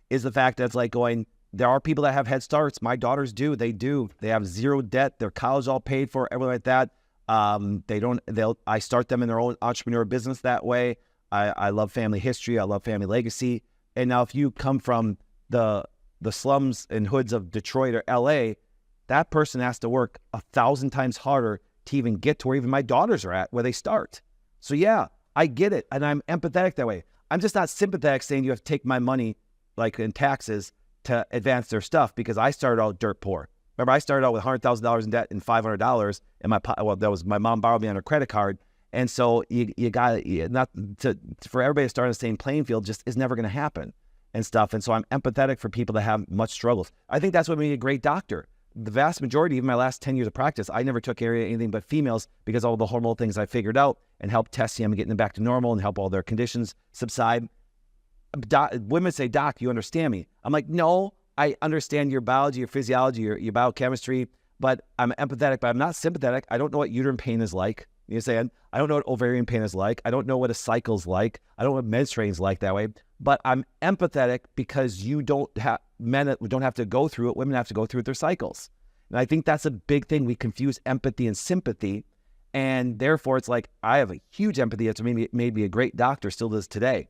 is the fact that it's like going, there are people that have head starts. My daughters do. They do. They have zero debt. Their college all paid for, everything like that. I start them in their own entrepreneur business that way. I love family history. I love family legacy. And now if you come from the slums and hoods of Detroit or LA, that person has to work 1,000 times harder to even get to where even my daughters are at, where they start. So yeah, I get it. And I'm empathetic that way. I'm just not sympathetic saying you have to take my money, like in taxes, to advance their stuff, because I started out dirt poor. Remember, I started out with $100,000 in debt and $500 in that was my mom borrowed me on her credit card. And so you got not to, for everybody to start on the same playing field just is never going to happen and stuff. And so I'm empathetic for people that have much struggles. I think that's what made me a great doctor. The vast majority, even my last 10 years of practice, I never took care of anything but females because all the hormonal things I figured out and helped test them and getting them back to normal and help all their conditions subside. Women say, "Doc, you understand me?" I'm like, no, I understand your biology, your physiology, your biochemistry, but I'm empathetic, but I'm not sympathetic. I don't know what uterine pain is like. You understand? I don't know what ovarian pain is like. I don't know what a cycle's like. I don't know what menstruating is like that way. But I'm empathetic because men don't have to go through it. Women have to go through their cycles. And I think that's a big thing. We confuse empathy and sympathy. And therefore, it's like, I have a huge empathy. That's made me a great doctor, still does today.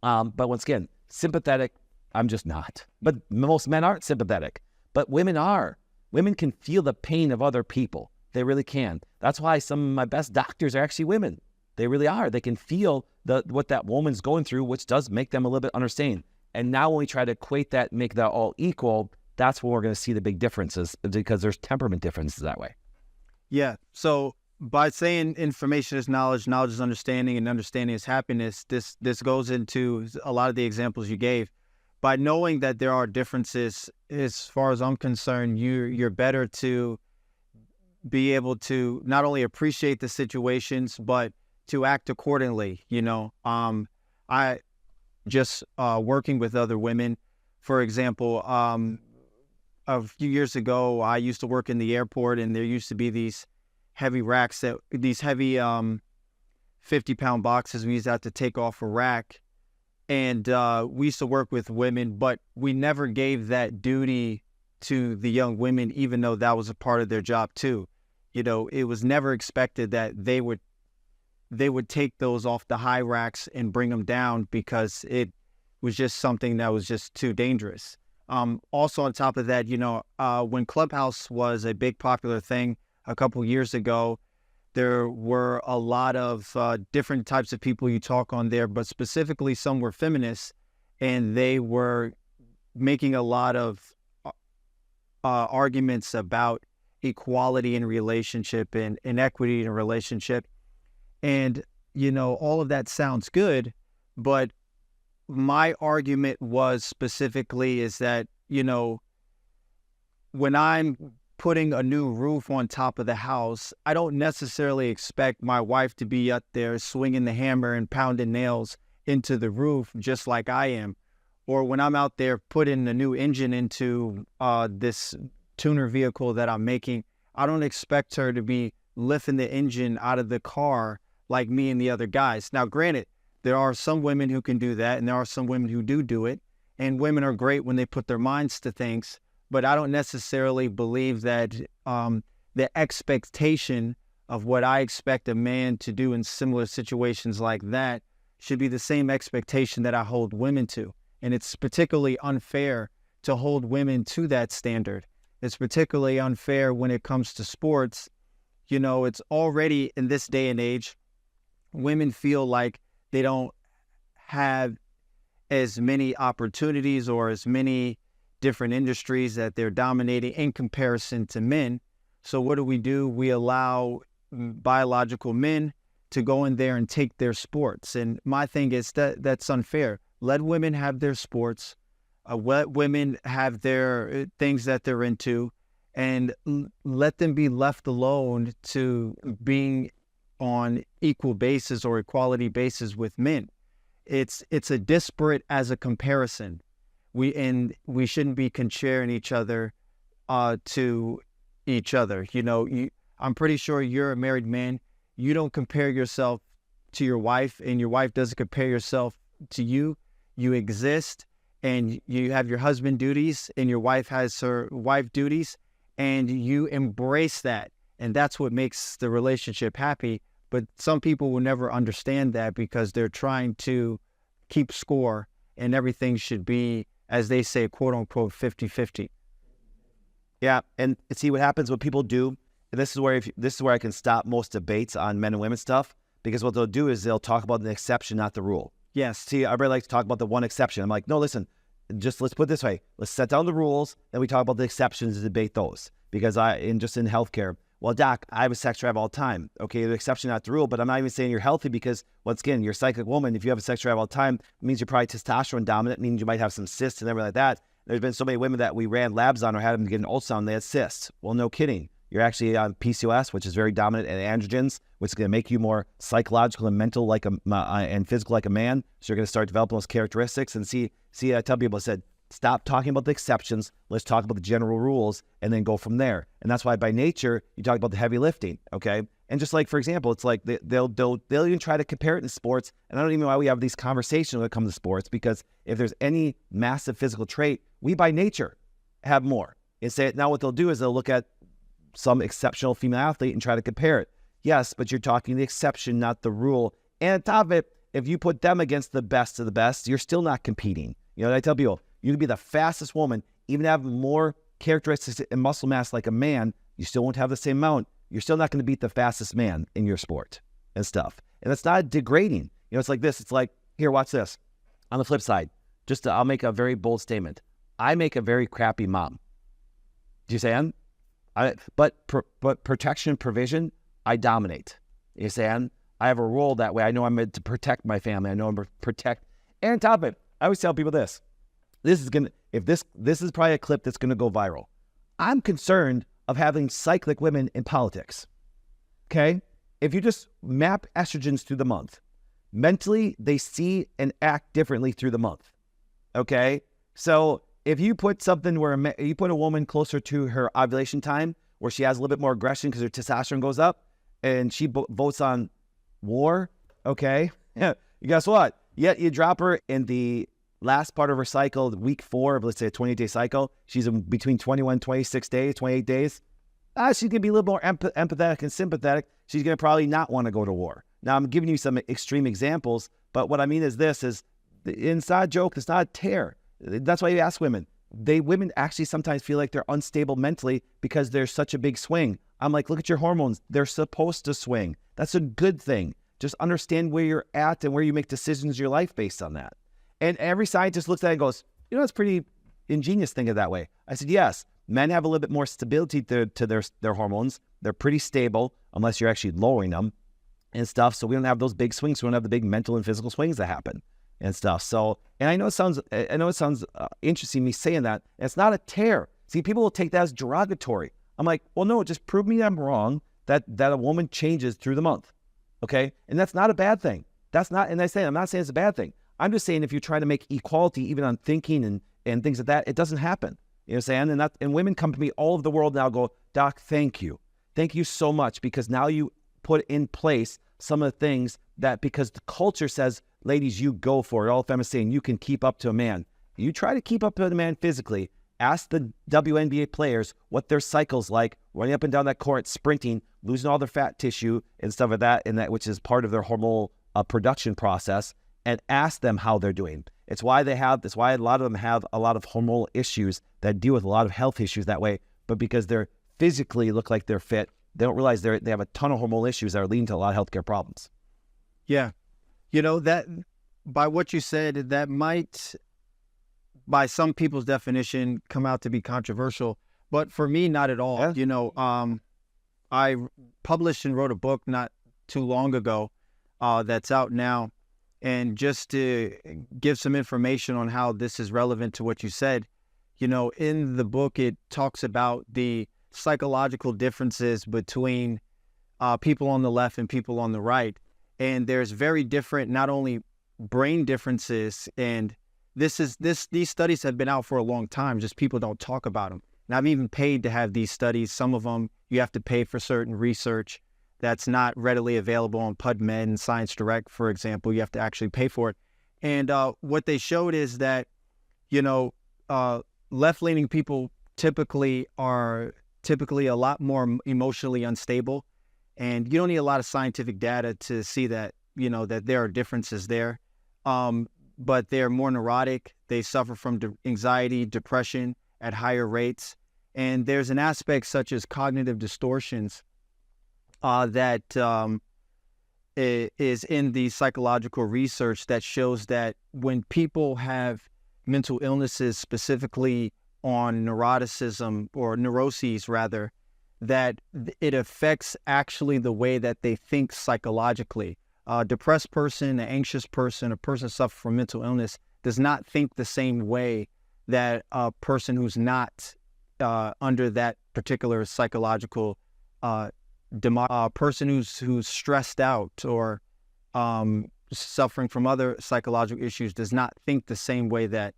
But once again, sympathetic, I'm just not. But most men aren't sympathetic. But women are. Women can feel the pain of other people. They really can. That's why some of my best doctors are actually women. They really are. They can feel what that woman's going through, which does make them a little bit understanding. And now when we try to equate that, make that all equal, that's when we're going to see the big differences, because there's temperament differences that way. Yeah. So by saying information is knowledge, knowledge is understanding, and understanding is happiness, this goes into a lot of the examples you gave. By knowing that there are differences, as far as I'm concerned, you're better to be able to not only appreciate the situations, but to act accordingly. I just working with other women, for example, a few years ago, I used to work in the airport, and there used to be these heavy racks, these heavy 50-pound boxes we used to have to take off a rack. And we used to work with women, but we never gave that duty to the young women, even though that was a part of their job too. It was never expected that they would take those off the high racks and bring them down, because it was just something that was just too dangerous. Also on top of that, when Clubhouse was a big popular thing a couple years ago, there were a lot of different types of people you talk on there, but specifically some were feminists, and they were making a lot of arguments about equality in relationship and inequity in a relationship. And, all of that sounds good, but my argument was specifically is that, when I'm putting a new roof on top of the house, I don't necessarily expect my wife to be up there swinging the hammer and pounding nails into the roof just like I am. Or when I'm out there putting a new engine into this tuner vehicle that I'm making, I don't expect her to be lifting the engine out of the car like me and the other guys. Now, granted, there are some women who can do that, and there are some women who do it. And women are great when they put their minds to things. But I don't necessarily believe that the expectation of what I expect a man to do in similar situations like that should be the same expectation that I hold women to. And it's particularly unfair to hold women to that standard. It's particularly unfair when it comes to sports. It's already in this day and age, women feel like they don't have as many opportunities or as many different industries that they're dominating in comparison to men. So what do? We allow biological men to go in there and take their sports. And my thing is that's unfair. Let women have their sports. Let women have their things that they're into, and let them be left alone to being on equal basis or equality basis with men. It's a disparate as a comparison. We shouldn't be comparing each other to each other. I'm pretty sure you're a married man. You don't compare yourself to your wife, and your wife doesn't compare yourself to you. You exist, and you have your husband duties, and your wife has her wife duties, and you embrace that. And that's what makes the relationship happy. But some people will never understand that because they're trying to keep score, and everything should be, as they say, quote unquote, 50-50. Yeah, and see what happens when people do. And this is where I can stop most debates on men and women stuff, because what they'll do is they'll talk about the exception, not the rule. Yes. See, everybody likes to talk about the one exception. I'm like, no, listen, just let's put it this way. Let's set down the rules, then we talk about the exceptions and debate those. Because in healthcare, well, doc, I have a sex drive all the time. Okay, the exception, not the rule, but I'm not even saying you're healthy because, once again, you're a cyclic woman. If you have a sex drive all the time, it means you're probably testosterone dominant. It means you might have some cysts and everything like that. There's been so many women that we ran labs on or had them get an ultrasound, they had cysts. Well, no kidding. You're actually on PCOS, which is very dominant, and androgens, which is going to make you more psychological and mental and physical like a man. So you're going to start developing those characteristics. And see, I tell people, I said, stop talking about the exceptions. Let's talk about the general rules and then go from there. And that's why by nature, you talk about the heavy lifting, okay? And just like, for example, it's like they'll even try to compare it in sports. And I don't even know why we have these conversations when it comes to sports, because if there's any massive physical trait, we by nature have more. And say now what they'll do is they'll look at some exceptional female athlete and try to compare it. Yes, but you're talking the exception, not the rule. And on top of it, if you put them against the best of the best, you're still not competing. I tell people, you can be the fastest woman, even have more characteristics and muscle mass like a man, you still won't have the same amount. You're still not going to beat the fastest man in your sport and stuff. And it's not degrading. It's like this. It's like, here, watch this. On the flip side, I'll make a very bold statement. I make a very crappy mom. Do you understand? But protection, provision, I dominate. You understand? I have a role that way. I know I'm meant to protect my family. I know I'm to protect. And on top of it, I always tell people this. This is probably a clip that's going to go viral. I'm concerned of having cyclic women in politics. Okay? If you just map estrogens through the month, mentally they see and act differently through the month. Okay? So if you put something where you put a woman closer to her ovulation time, where she has a little bit more aggression because her testosterone goes up, and she votes on war, okay? Yeah, guess what? Yet you drop her in the last part of her cycle, week 4 of, let's say, a 28-day cycle. She's in between 21, 26 days, 28 days. She's going to be a little more empathetic and sympathetic. She's going to probably not want to go to war. Now, I'm giving you some extreme examples, but what I mean is this, it's not a joke. It's not a tear. That's why you ask women. Women actually sometimes feel like they're unstable mentally because there's such a big swing. I'm like, look at your hormones. They're supposed to swing. That's a good thing. Just understand where you're at and where you make decisions in your life based on that. And every scientist looks at it and goes, it's pretty ingenious thinking that way. I said, yes, men have a little bit more stability to their hormones. They're pretty stable unless you're actually lowering them and stuff. So we don't have those big swings. We don't have the big mental and physical swings that happen and stuff. So, and I know it sounds interesting me saying that. It's not a tear. See, people will take that as derogatory. I'm like, well, no, just prove me I'm wrong that a woman changes through the month. Okay. And that's not a bad thing. I'm not saying it's a bad thing. I'm just saying if you're trying to make equality even on thinking and things like that, it doesn't happen. You know what I'm saying? And women come to me all over the world now go, Doc, thank you. Thank you so much, because now you put in place some of the things that, because the culture says, ladies, you go for it. All femmes saying you can keep up to a man. You try to keep up to a man physically. Ask the WNBA players what their cycle's like, running up and down that court, sprinting, losing all their fat tissue and stuff like that, which is part of their hormonal production process, and ask them how they're doing. It's why a lot of them have a lot of hormonal issues that deal with a lot of health issues that way. But because they're physically look like they're fit, they don't realize they have a ton of hormonal issues that are leading to a lot of healthcare problems. Yeah. That by what you said, that might, by some people's definition, come out to be controversial. But for me, not at all. Yeah. I published and wrote a book not too long ago that's out now. And just to give some information on how this is relevant to what you said, in the book, it talks about the psychological differences between people on the left and people on the right. And there's very different, not only brain differences, and these studies have been out for a long time, just people don't talk about them. And I've even paid to have these studies. Some of them you have to pay for certain research that's not readily available on PubMed and Science Direct, for example. You have to actually pay for it. And what they showed is that, left-leaning people typically are a lot more emotionally unstable. And you don't need a lot of scientific data to see that, that there are differences there. But they're more neurotic. They suffer from anxiety, depression at higher rates. And there's an aspect such as cognitive distortions that is in the psychological research that shows that when people have mental illnesses, specifically on neuroticism or neuroses rather, that it affects actually the way that they think psychologically. A depressed person, an anxious person, a person suffering from mental illness does not think the same way that a person who's not under that particular psychological person who's stressed out or suffering from other psychological issues does not think the same way that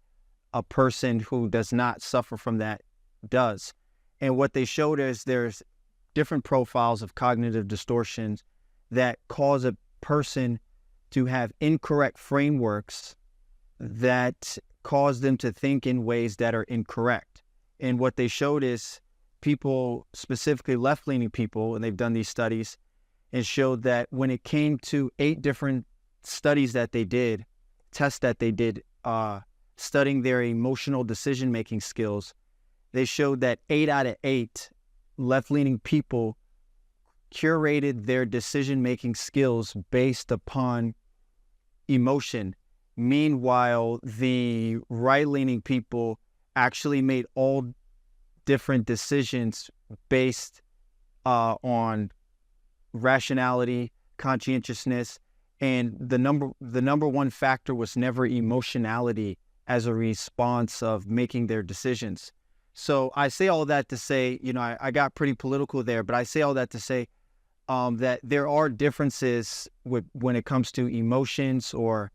a person who does not suffer from that does. And what they showed is there's different profiles of cognitive distortions that cause a person to have incorrect frameworks that cause them to think in ways that are incorrect. And what they showed is people, specifically left-leaning people, and they've done these studies, and showed that when it came to 8 different studies that they did, tests that they did, studying their emotional decision-making skills, they showed that 8 out of 8 left-leaning people curated their decision-making skills based upon emotion. Meanwhile, the right-leaning people actually made all different decisions based on rationality, conscientiousness, and the number one factor was never emotionality as a response of making their decisions. So I say all that to say, I got pretty political there, but I say all that to say that there are differences when it comes to emotions or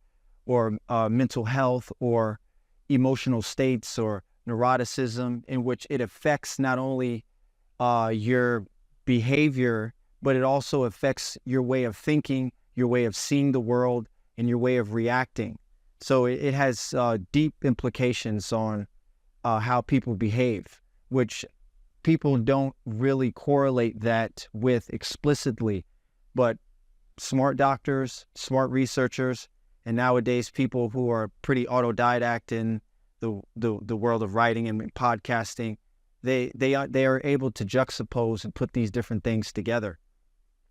mental health or emotional states or neuroticism, in which it affects not only your behavior, but it also affects your way of thinking, your way of seeing the world, and your way of reacting. So it has deep implications on how people behave, which people don't really correlate that with explicitly, but smart doctors, smart researchers, and nowadays people who are pretty autodidact in the world of writing and podcasting, they are able to juxtapose and put these different things together.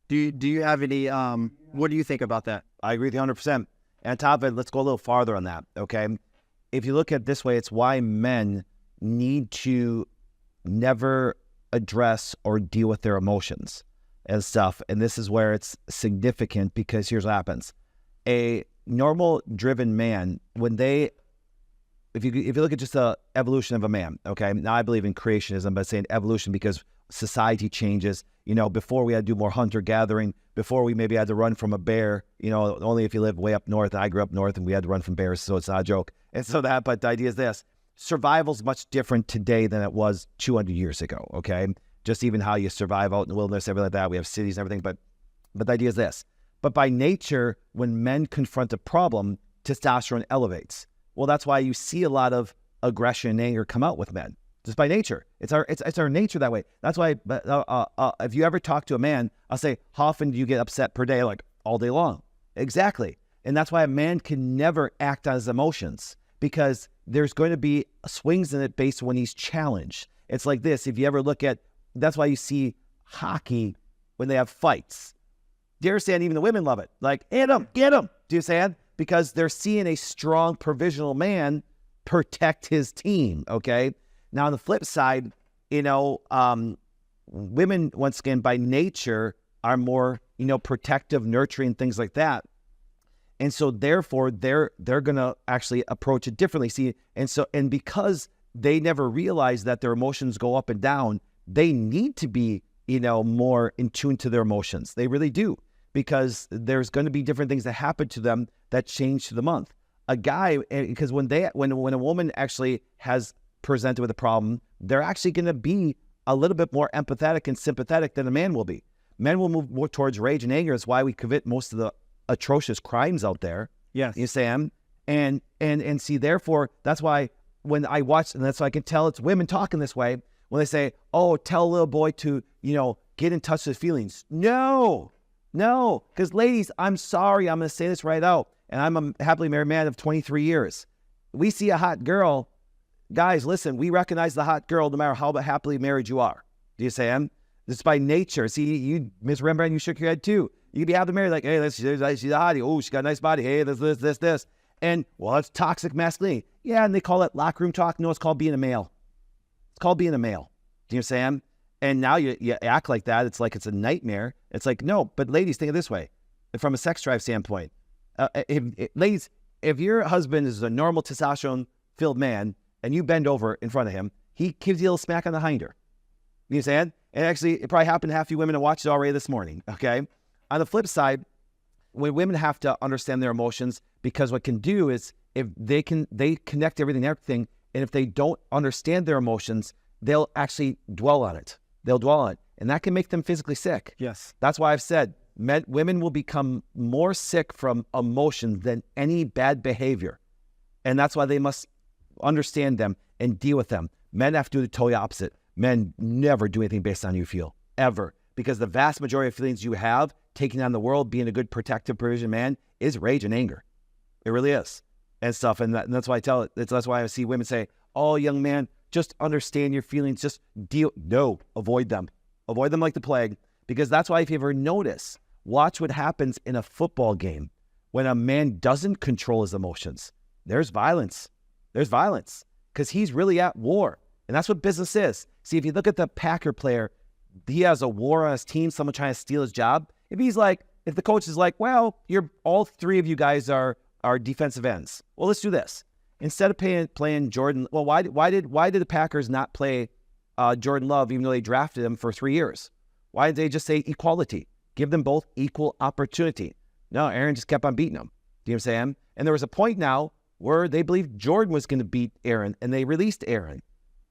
Do you have any? What do you think about that? I agree with you 100%. And on top of it, let's go a little farther on that. Okay, if you look at it this way, it's why men need to never address or deal with their emotions and stuff. And this is where it's significant, because here's what happens: a normal driven man, if you look at just the evolution of a man, okay, now I believe in creationism, but saying evolution because society changes. Before we had to do more hunter gathering, before we maybe had to run from a bear, only if you live way up north. I grew up north and we had to run from bears, so it's not a joke. And so but the idea is this: survival's much different today than it was 200 years ago, okay? Just even how you survive out in the wilderness, everything like that. We have cities and everything, but the idea is this: but by nature, when men confront a problem, testosterone elevates. Well, that's why you see a lot of aggression and anger come out with men, just by nature. It's our nature that way. That's why. If you ever talk to a man, I'll say, "How often do you get upset per day?" Like, all day long. Exactly. And that's why a man can never act on his emotions, because there's going to be swings in it based on when he's challenged. It's like this: if you ever look at, that's why you see hockey when they have fights. Do you understand? Even the women love it. Like, hit him, get him. Do you understand? Because they're seeing a strong provisional man protect his team, okay? Now, on the flip side, women, once again, by nature, are more, protective, nurturing, things like that. And so, therefore, they're going to actually approach it differently. See, and because they never realize that their emotions go up and down, they need to be, more in tune to their emotions. They really do, because there's going to be different things that happen to them that change through the month. A guy, because when a woman actually has presented with a problem, they're actually going to be a little bit more empathetic and sympathetic than a man will be. Men will move more towards rage and anger. Is why we commit most of the atrocious crimes out there. Yes. You say, and see, therefore, that's why when I watch, and that's why I can tell it's women talking this way, when they say, oh, tell a little boy to, get in touch with his feelings. No, because ladies, I'm sorry, I'm going to say this right out, and I'm a happily married man of 23 years. We see a hot girl, guys, listen, we recognize the hot girl no matter how happily married you are. Do you say, It's by nature. See, you, Ms. Rembrandt, you shook your head too. You can be happily married, like, hey, she's a hottie. Oh, she got a nice body. Hey, this. And, well, it's toxic masculinity. Yeah, and they call it locker room talk. No, it's called being a male. It's called being a male. Do you understand? And now you act like that. It's like it's a nightmare. It's like, no, but ladies, think of it this way. From a sex drive standpoint, ladies, if your husband is a normal testosterone-filled man and you bend over in front of him, he gives you a little smack on the hinder. You understand? And actually, it probably happened to half you women that watched it already this morning, okay? On the flip side, when women have to understand their emotions, because what can do is if they connect everything, and if they don't understand their emotions, they'll actually dwell on it. They'll dwell on it, and that can make them physically sick. Yes. That's why I've said women will become more sick from emotions than any bad behavior, and that's why they must understand them and deal with them. Men have to do the totally opposite. Men never do anything based on how you feel, ever, because the vast majority of feelings you have, taking on the world, being a good protective provision man, is rage and anger. It really is, and stuff. And that's why I tell it. That's why I see women say, "Oh, young man, just understand your feelings. Just deal." No, avoid them. Avoid them like the plague. Because that's why, if you ever notice, watch what happens in a football game when a man doesn't control his emotions. There's violence. There's violence because he's really at war, and that's what business is. See, if you look at the Packer player, he has a war on his team. Someone trying to steal his job. If the coach is like, well, all three of you guys are defensive ends. Well, let's do this. Instead of playing Jordan, well, why did the Packers not play Jordan Love even though they drafted him for 3 years? Why did they just say equality? Give them both equal opportunity. No, Aaron just kept on beating them. Do you know what I'm saying? And there was a point now where they believed Jordan was going to beat Aaron, and they released Aaron.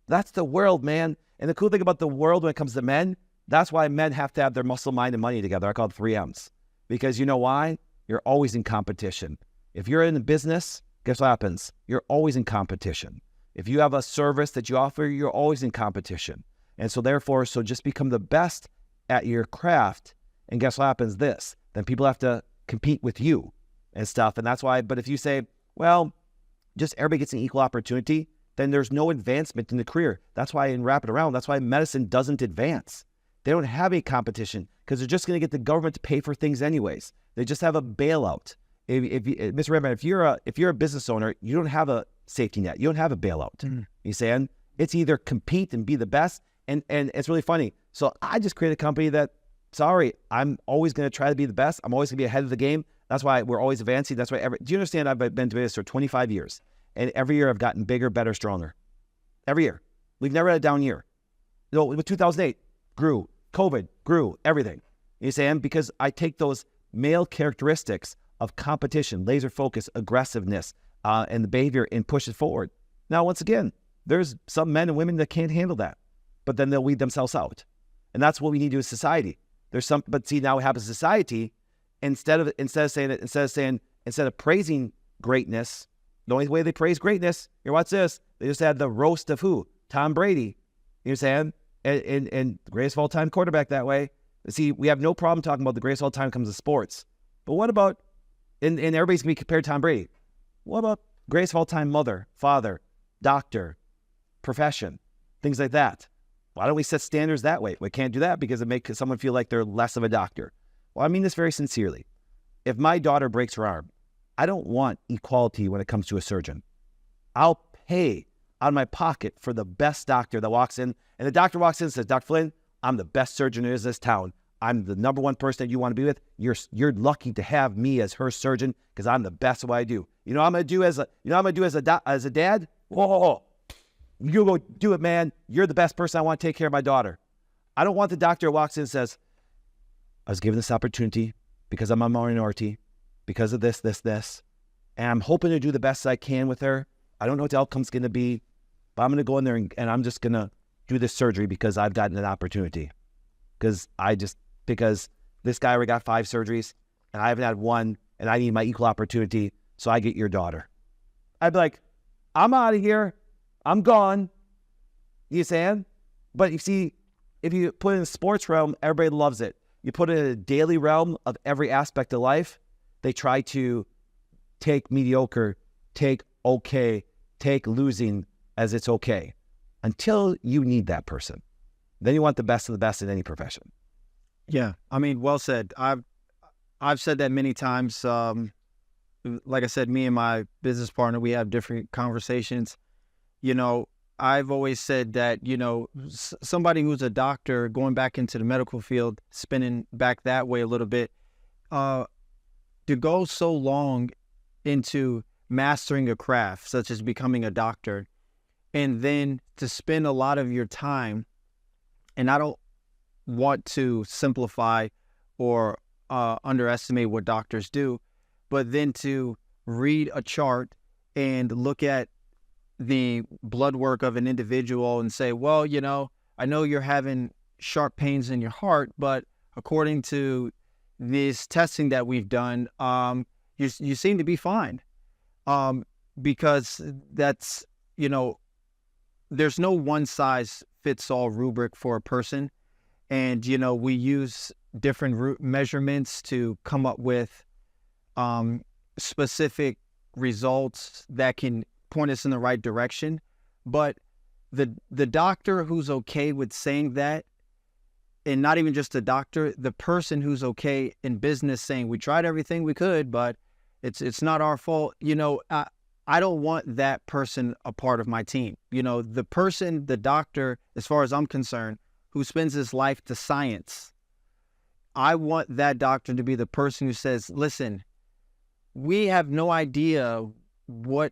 That's the world, man. And the cool thing about the world when it comes to men, that's why men have to have their muscle, mind, and money together. I call it 3 M's. Because you know why? You're always in competition. If you're in the business, guess what happens? You're always in competition. If you have a service that you offer, you're always in competition. And so therefore, just become the best at your craft. And guess what happens? Then people have to compete with you and stuff. And that's why, but if you say, well, just everybody gets an equal opportunity, then there's no advancement in the career. That's why in Wrap It Around, that's why medicine doesn't advance. They don't have any competition because they're just going to get the government to pay for things anyways. They just have a bailout. Mr. Rembrandt, if you're a business owner, you don't have a safety net. You don't have a bailout. Mm-hmm. You saying it's either compete and be the best, and it's really funny. So I just created a company that, sorry, I'm always going to try to be the best. I'm always going to be ahead of the game. That's why we're always advancing. That's why do you understand? I've been doing this for 25 years, and every year I've gotten bigger, better, stronger. Every year, we've never had a down year. With 2008 grew, COVID grew, everything. You saying because I take those male characteristics of competition, laser focus, aggressiveness, and the behavior and push it forward. Now, once again, there's some men and women that can't handle that, but then they'll weed themselves out. And that's what we need to do as society. But see, now what happens in society, instead of praising greatness, the only way they praise greatness, here, watch this, they just had the roast of who? Tom Brady. You know what I'm saying? And greatest of all time quarterback that way. See, we have no problem talking about the greatest of all time when it comes to sports. But what about, and everybody's going to be compared to Tom Brady. What about greatest of all time mother, father, doctor, profession, things like that? Why don't we set standards that way? We can't do that because it makes someone feel like they're less of a doctor. Well, I mean this very sincerely. If my daughter breaks her arm, I don't want equality when it comes to a surgeon. I'll pay out of my pocket for the best doctor that walks in, and the doctor walks in and says, Dr. Flynn, I'm the best surgeon there is in this town. I'm the number one person that you want to be with. You're lucky to have me as her surgeon because I'm the best at what I do. You know what I'm gonna do as a dad? Whoa, you go do it, man. You're the best person. I want to take care of my daughter. I don't want the doctor who walks in and says, I was given this opportunity because I'm a minority, because of this, and I'm hoping to do the best I can with her. I don't know what the outcome's going to be. but I'm going to go in there and I'm just going to do this surgery because I've gotten an opportunity. Because this guy already got 5 surgeries and I haven't had one, and I need my equal opportunity, so I get your daughter. I'd be like, I'm out of here. I'm gone. You saying? But you see, if you put it in the sports realm, everybody loves it. You put it in a daily realm of every aspect of life, they try to take mediocre, take okay, take losing as it's okay, until you need that person. Then you want the best of the best in any profession. Yeah, I mean, well said. I've said that many times. Like I said, me and my business partner, we have different conversations. I've always said that, somebody who's a doctor going back into the medical field, spinning back that way a little bit, to go so long into mastering a craft, such as becoming a doctor, and then to spend a lot of your time, and I don't want to simplify or underestimate what doctors do, but then to read a chart and look at the blood work of an individual and say, well, I know you're having sharp pains in your heart, but according to this testing that we've done, you seem to be fine. Because that's, there's no one size fits all rubric for a person. And, we use different measurements to come up with specific results that can point us in the right direction. But the doctor who's okay with saying that, and not even just the doctor, the person who's okay in business saying, we tried everything we could, but it's not our fault. I don't want that person a part of my team. The person, the doctor, as far as I'm concerned, who spends his life to science, I want that doctor to be the person who says, listen, we have no idea what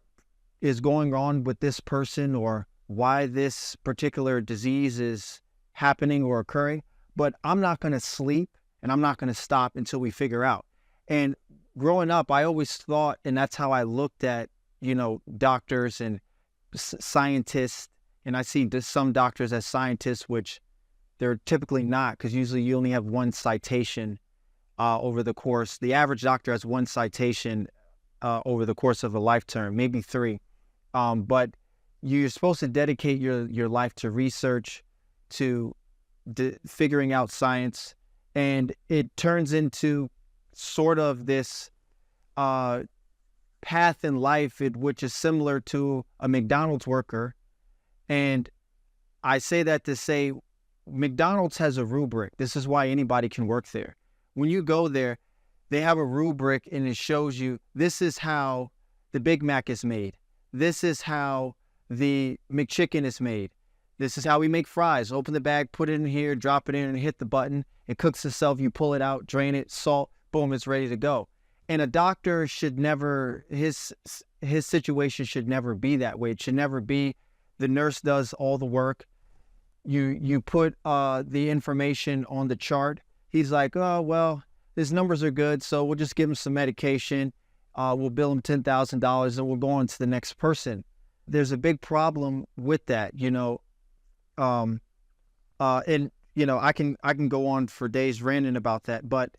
is going on with this person or why this particular disease is happening or occurring, but I'm not going to sleep and I'm not going to stop until we figure out. And growing up, I always thought, and that's how I looked at, doctors and scientists, and I see some doctors as scientists, which they're typically not, because usually you only have one citation over the course. The average doctor has one citation over the course of a lifetime, maybe 3. But you're supposed to dedicate your life to research, to figuring out science, and it turns into sort of this path in life which is similar to a McDonald's worker. And I say that to say McDonald's has a rubric. This is why anybody can work there. When you go there, they have a rubric and it shows you this is how the Big Mac is made. This is how the McChicken is made. This is how we make fries. Open the bag, put it in here, drop it in, and hit the button. It cooks itself. You pull it out, drain it, salt, boom, it's ready to go. And a doctor should never, his situation should never be that way. It should never be the nurse does all the work. You put the information on the chart. He's like, oh, well, his numbers are good, so we'll just give him some medication. We'll bill him $10,000 and we'll go on to the next person. There's a big problem with that, and I can go on for days ranting about that, but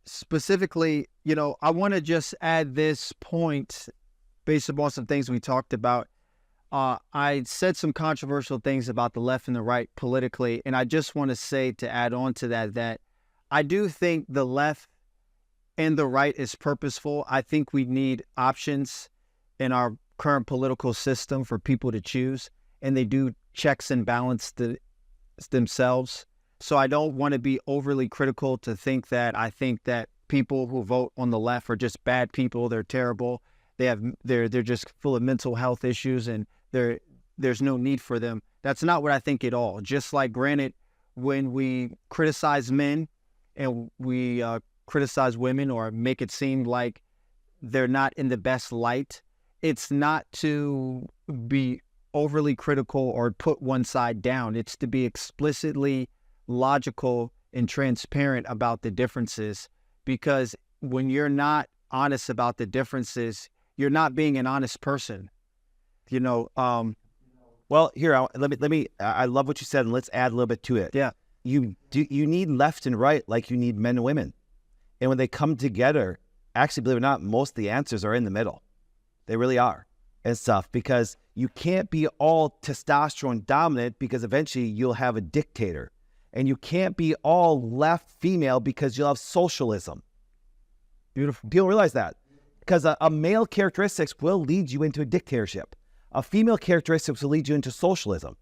specifically, I want to just add this point based upon some things we talked about. I said some controversial things about the left and the right politically, and I just want to say, to add on to that I do think the left and the right is purposeful. I think we need options in our current political system for people to choose, and they do checks and balance themselves. So I don't want to be overly critical to think that I think that people who vote on the left are just bad people. They're terrible. They're just full of mental health issues, and there's no need for them. That's not what I think at all. Just like, granted, when we criticize men and we criticize women or make it seem like they're not in the best light, it's not to be overly critical or put one side down. It's to be explicitly logical and transparent about the differences, because when you're not honest about the differences, you're not being an honest person. Well, here, let me. I love what you said, and let's add a little bit to it. Yeah. You need left and right like you need men and women, and when they come together, actually, believe it or not, most of the answers are in the middle. They really are and stuff, because you can't be all testosterone dominant, because eventually you'll have a dictator, and you can't be all left female because you'll have socialism. Beautiful. People realize that, because a male characteristics will lead you into a dictatorship. A female characteristics will lead you into socialism.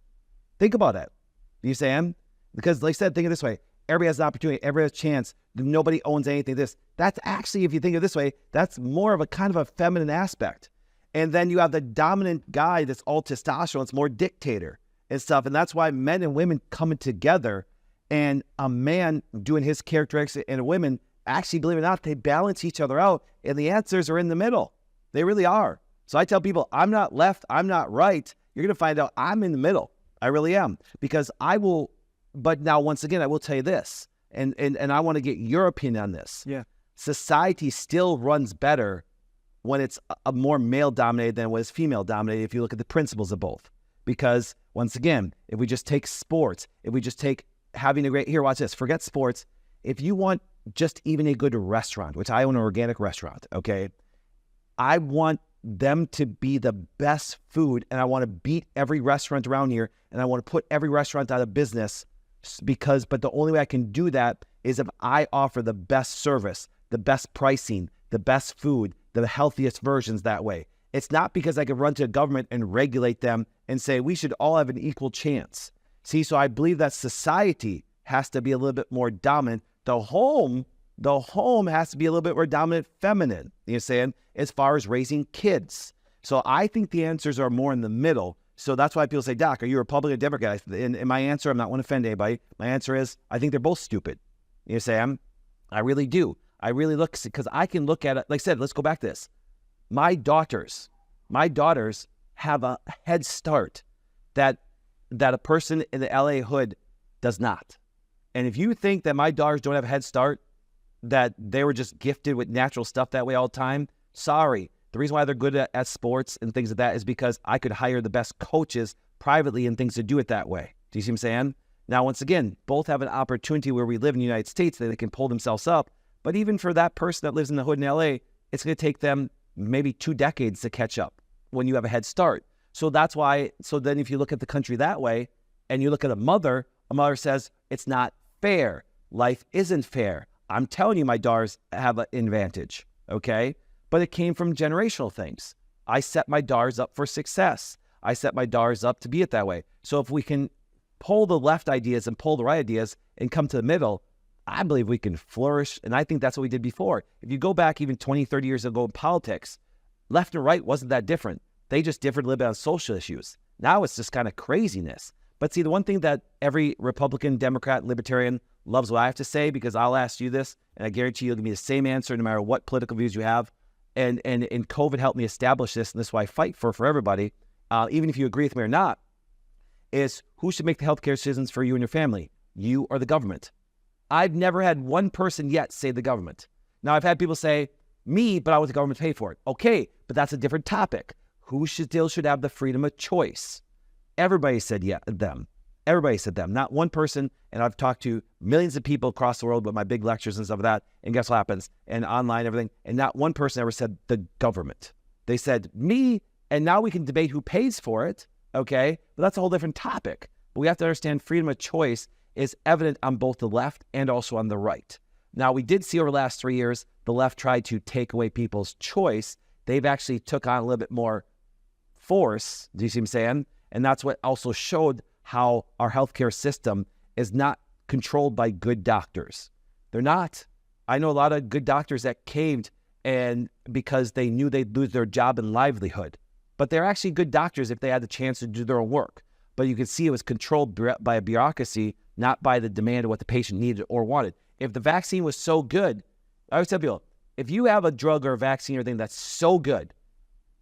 Think about it. You saying? Because like I said, think of it this way. Everybody has an opportunity. Everybody has a chance. Nobody owns anything. That's actually, if you think of it this way, that's more of a kind of a feminine aspect. And then you have the dominant guy that's all testosterone. It's more dictator and stuff. And that's why men and women coming together, and a man doing his characteristics and a woman, actually, believe it or not, they balance each other out. And the answers are in the middle. They really are. So I tell people, I'm not left, I'm not right. You're going to find out I'm in the middle. I really am. Because I will, but now once again, I will tell you this, and I want to get your opinion on this. Yeah. Society still runs better when it's a more male-dominated than when it's female-dominated, if you look at the principles of both. Because, once again, if we just take sports, if we just take having a great, here, watch this, forget sports. If you want just even a good restaurant, which I own an organic restaurant, okay, I want them to be the best food, and I want to beat every restaurant around here, and I want to put every restaurant out of business, but the only way I can do that is if I offer the best service, the best pricing, the best food, the healthiest versions that way. It's not because I could run to a government and regulate them and say we should all have an equal chance. See, so I believe that society has to be a little bit more dominant. The home has to be a little bit more dominant feminine, you know what I'm saying, as far as raising kids. So I think the answers are more in the middle. So that's why people say, Doc, are you a Republican or Democrat? And my answer, I'm not want to offend anybody. My answer is, I think they're both stupid. You know what I'm saying? I really do. I really look, because I can look at it, like I said, let's go back to this. My daughters have a head start that a person in the LA hood does not. And if you think that my daughters don't have a head start, that they were just gifted with natural stuff that way all the time, sorry. The reason why they're good at sports and things like that is because I could hire the best coaches privately and things to do it that way. Do you see what I'm saying? Now, once again, both have an opportunity where we live in the United States that they can pull themselves up. But even for that person that lives in the hood in LA, it's going to take them maybe 2 decades to catch up when you have a head start. So that's why, so then if you look at the country that way and you look at a mother says, it's not fair. Life isn't fair. I'm telling you, my daughters have an advantage, okay? But it came from generational things. I set my daughters up for success. I set my daughters up to be it that way. So if we can pull the left ideas and pull the right ideas and come to the middle, I believe we can flourish. And I think that's what we did before. If you go back even 20, 30 years ago in politics, left and right wasn't that different. They just differed a little bit on social issues. Now it's just kind of craziness. But see, the one thing that every Republican, Democrat, Libertarian loves what I have to say, because I'll ask you this, and I guarantee you'll give me the same answer no matter what political views you have. And COVID helped me establish this, and this is why I fight for everybody, even if you agree with me or not, is who should make the healthcare decisions for you and your family, you or the government? I've never had one person yet say the government. Now, I've had people say, me, but I want the government to pay for it. Okay, but that's a different topic. Who still should have the freedom of choice? Everybody said them. Everybody said them. Not one person, and I've talked to millions of people across the world with my big lectures and stuff like that, and guess what happens? And online, everything, and not one person ever said the government. They said me, and now we can debate who pays for it, okay? But that's a whole different topic. But we have to understand freedom of choice is evident on both the left and also on the right. Now, we did see over the last 3 years, the left tried to take away people's choice. They've actually took on a little bit more force, do you see what I'm saying? And that's what also showed how our healthcare system is not controlled by good doctors. They're not. I know a lot of good doctors that caved and because they knew they'd lose their job and livelihood. But they're actually good doctors if they had the chance to do their own work. But you can see it was controlled by a bureaucracy, not by the demand of what the patient needed or wanted. If the vaccine was so good, I always tell people, if you have a drug or a vaccine or thing that's so good,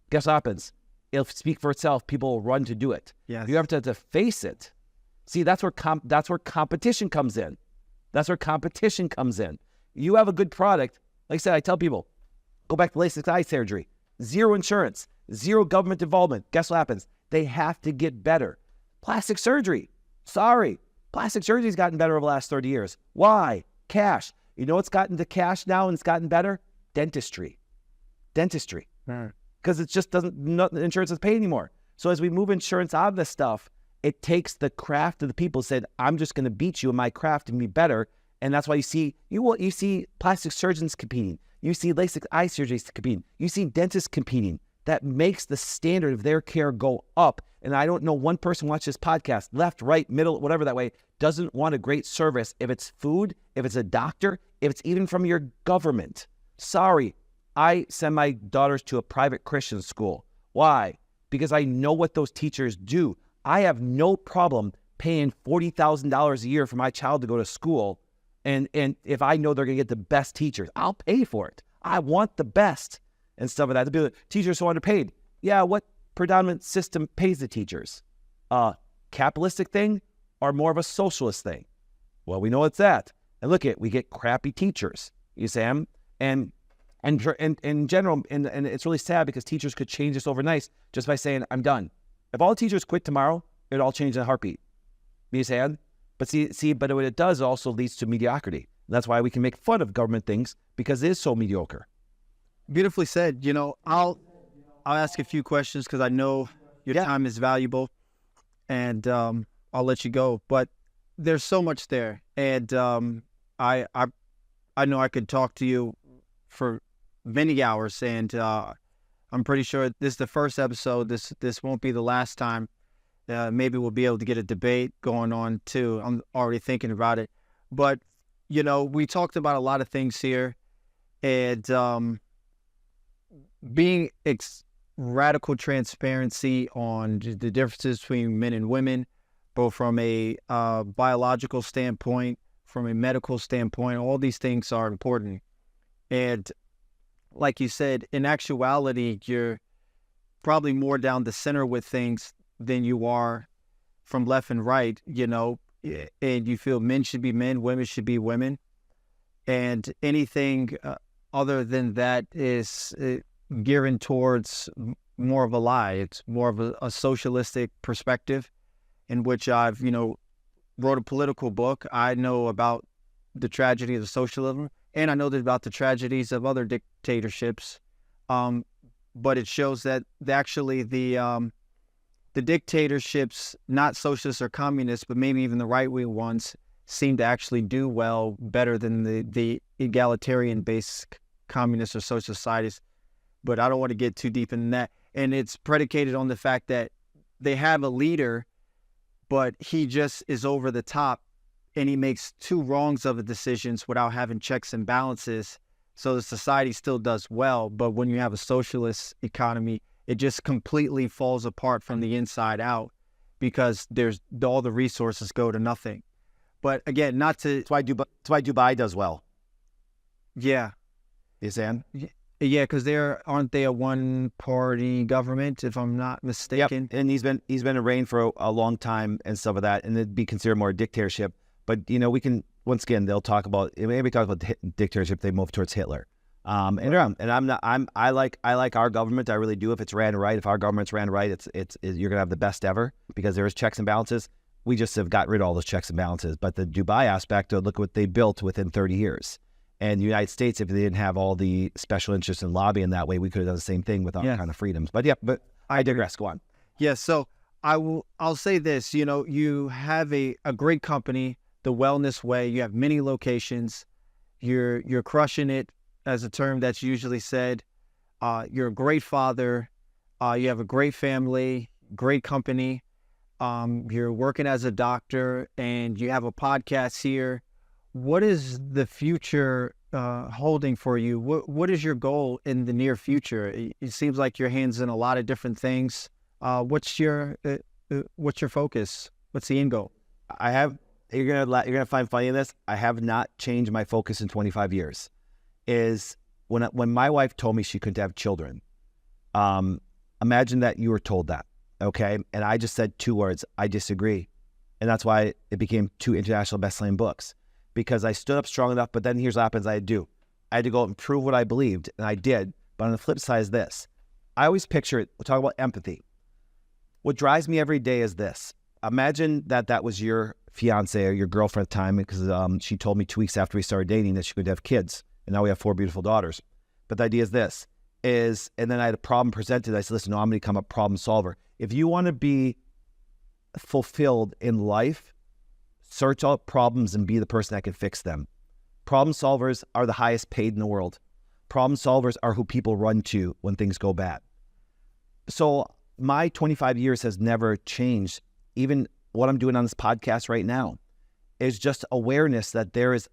guess what happens? It'll speak for itself. People will run to do it. Yes. You have to face it. See, that's where competition comes in. That's where competition comes in. You have a good product. Like I said, I tell people, go back to LASIK eye surgery. Zero insurance, zero government involvement. Guess what happens? They have to get better. Plastic surgery. Sorry. Plastic surgery's gotten better over the last 30 years. Why? Cash. You know what's gotten to cash now and it's gotten better? Dentistry. Because it just insurance doesn't pay anymore. So as we move insurance out of this stuff, it takes the craft of the people said, I'm just going to beat you in my craft and be better. And that's why you see plastic surgeons competing. You see LASIK eye surgeries competing. You see dentists competing. That makes the standard of their care go up. And I don't know one person watch this podcast, left, right, middle, whatever that way, doesn't want a great service. If it's food, if it's a doctor, if it's even from your government. Sorry, I send my daughters to a private Christian school. Why? Because I know what those teachers do. I have no problem paying $40,000 a year for my child to go to school. And if I know they're going to get the best teachers, I'll pay for it. I want the best and stuff like that. To be like, teachers so underpaid. Yeah, what predominant system pays the teachers? Capitalistic thing or more of a socialist thing? Well, we know it's that. And look we get crappy teachers, you see, and in general, and it's really sad because teachers could change this overnight just by saying, I'm done. If all the teachers quit tomorrow, it'd all change in a heartbeat. You see, but what it does also leads to mediocrity. And that's why we can make fun of government things because it is so mediocre. Beautifully said. You know, I'll ask a few questions because I know your time is valuable, and I'll let you go. But there's so much there, and I know I could talk to you for many hours, and I'm pretty sure this is the first episode. This won't be the last time. Maybe we'll be able to get a debate going on too. I'm already thinking about it. But, you know, we talked about a lot of things here, and being radical transparency on the differences between men and women, both from a biological standpoint, from a medical standpoint. All these things are important. And like you said, in actuality, you're probably more down the center with things than you are from left and right, you know, and you feel men should be men, women should be women. And anything other than that is gearing towards more of a lie. It's more of a socialistic perspective in which I've, you know, wrote a political book. I know about the tragedy of socialism, and I know about the tragedies of other dictatorships. But it shows that actually the dictatorships, not socialists or communists, but maybe even the right-wing ones, seem to actually do well, better than the egalitarian-based communist or social societies. But I don't want to get too deep in that. And it's predicated on the fact that they have a leader, but he just is over the top, and he makes two wrongs of the decisions without having checks and balances. So the society still does well, but when you have a socialist economy, it just completely falls apart from the inside out because all the resources go to nothing. But again, That's why Dubai does well. Yeah. You saying? Yeah, because aren't they a one-party government, if I'm not mistaken? Yep. And he's been in reign for a long time and stuff like that, and it'd be considered more a dictatorship. But you know, we can once again they'll talk about dictatorship. They move towards Hitler. I like our government. I really do. If it's ran right, if our government's ran right, you're gonna have the best ever because there is checks and balances. We just have got rid of all those checks and balances. But the Dubai aspect, look at what they built within 30 years. And the United States, if they didn't have all the special interests and lobbying that way, we could have done the same thing without kind of freedoms. But but I digress. Go on. Yeah. So I'll say this. You know, you have a great company, The Wellness Way. You have many locations. You're crushing it, as a term that's usually said. You're a great father. You have a great family, great company. You're working as a doctor, and you have a podcast here. What is the future holding for you? What is your goal in the near future? It seems like your hands in a lot of different things. What's your focus? What's the end goal? You're gonna find funny in this. I have not changed my focus in 25 years. Is when my wife told me she couldn't have children. Imagine that you were told that, okay? And I just said two words: I disagree, and that's why it became 2 international best-selling books. Because I stood up strong enough, but then here's what happens. I had to go and prove what I believed, and I did. But on the flip side is this. I always picture it. We'll talk about empathy. What drives me every day is this. Imagine that was your fiance or your girlfriend at the time, because she told me 2 weeks after we started dating that she could have kids. And now we have 4 beautiful daughters. But the idea is this, and then I had a problem presented. I said, listen, no, I'm going to become a problem solver. If you want to be fulfilled in life, search out problems and be the person that can fix them. Problem solvers are the highest paid in the world. Problem solvers are who people run to when things go bad. So my 25 years has never changed. Even what I'm doing on this podcast right now is just awareness that there is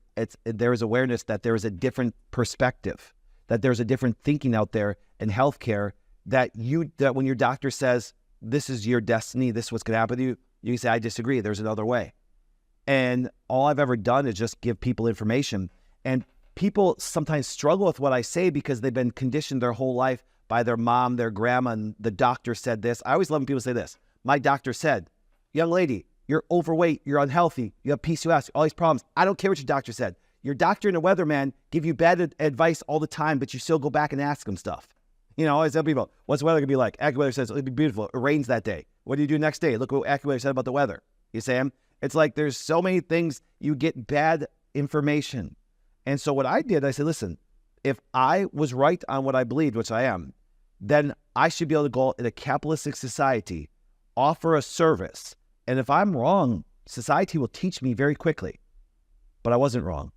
awareness that there is a different perspective, that there's a different thinking out there in healthcare, that when your doctor says, this is your destiny, this is what's going to happen to you, you can say, I disagree, there's another way. And all I've ever done is just give people information. And people sometimes struggle with what I say because they've been conditioned their whole life by their mom, their grandma, and the doctor said this. I always love when people say this. My doctor said, young lady, you're overweight, you're unhealthy, you have PCOS, all these problems. I don't care what your doctor said. Your doctor and a weatherman give you bad advice all the time, but you still go back and ask them stuff. You know, I always tell people, what's the weather going to be like? AccuWeather says it'll be beautiful. It rains that day. What do you do next day? Look what AccuWeather said about the weather. You see him? It's like there's so many things, you get bad information. And so what I did, I said, listen, if I was right on what I believed, which I am, then I should be able to go in a capitalistic society, offer a service. And if I'm wrong, society will teach me very quickly. But I wasn't wrong.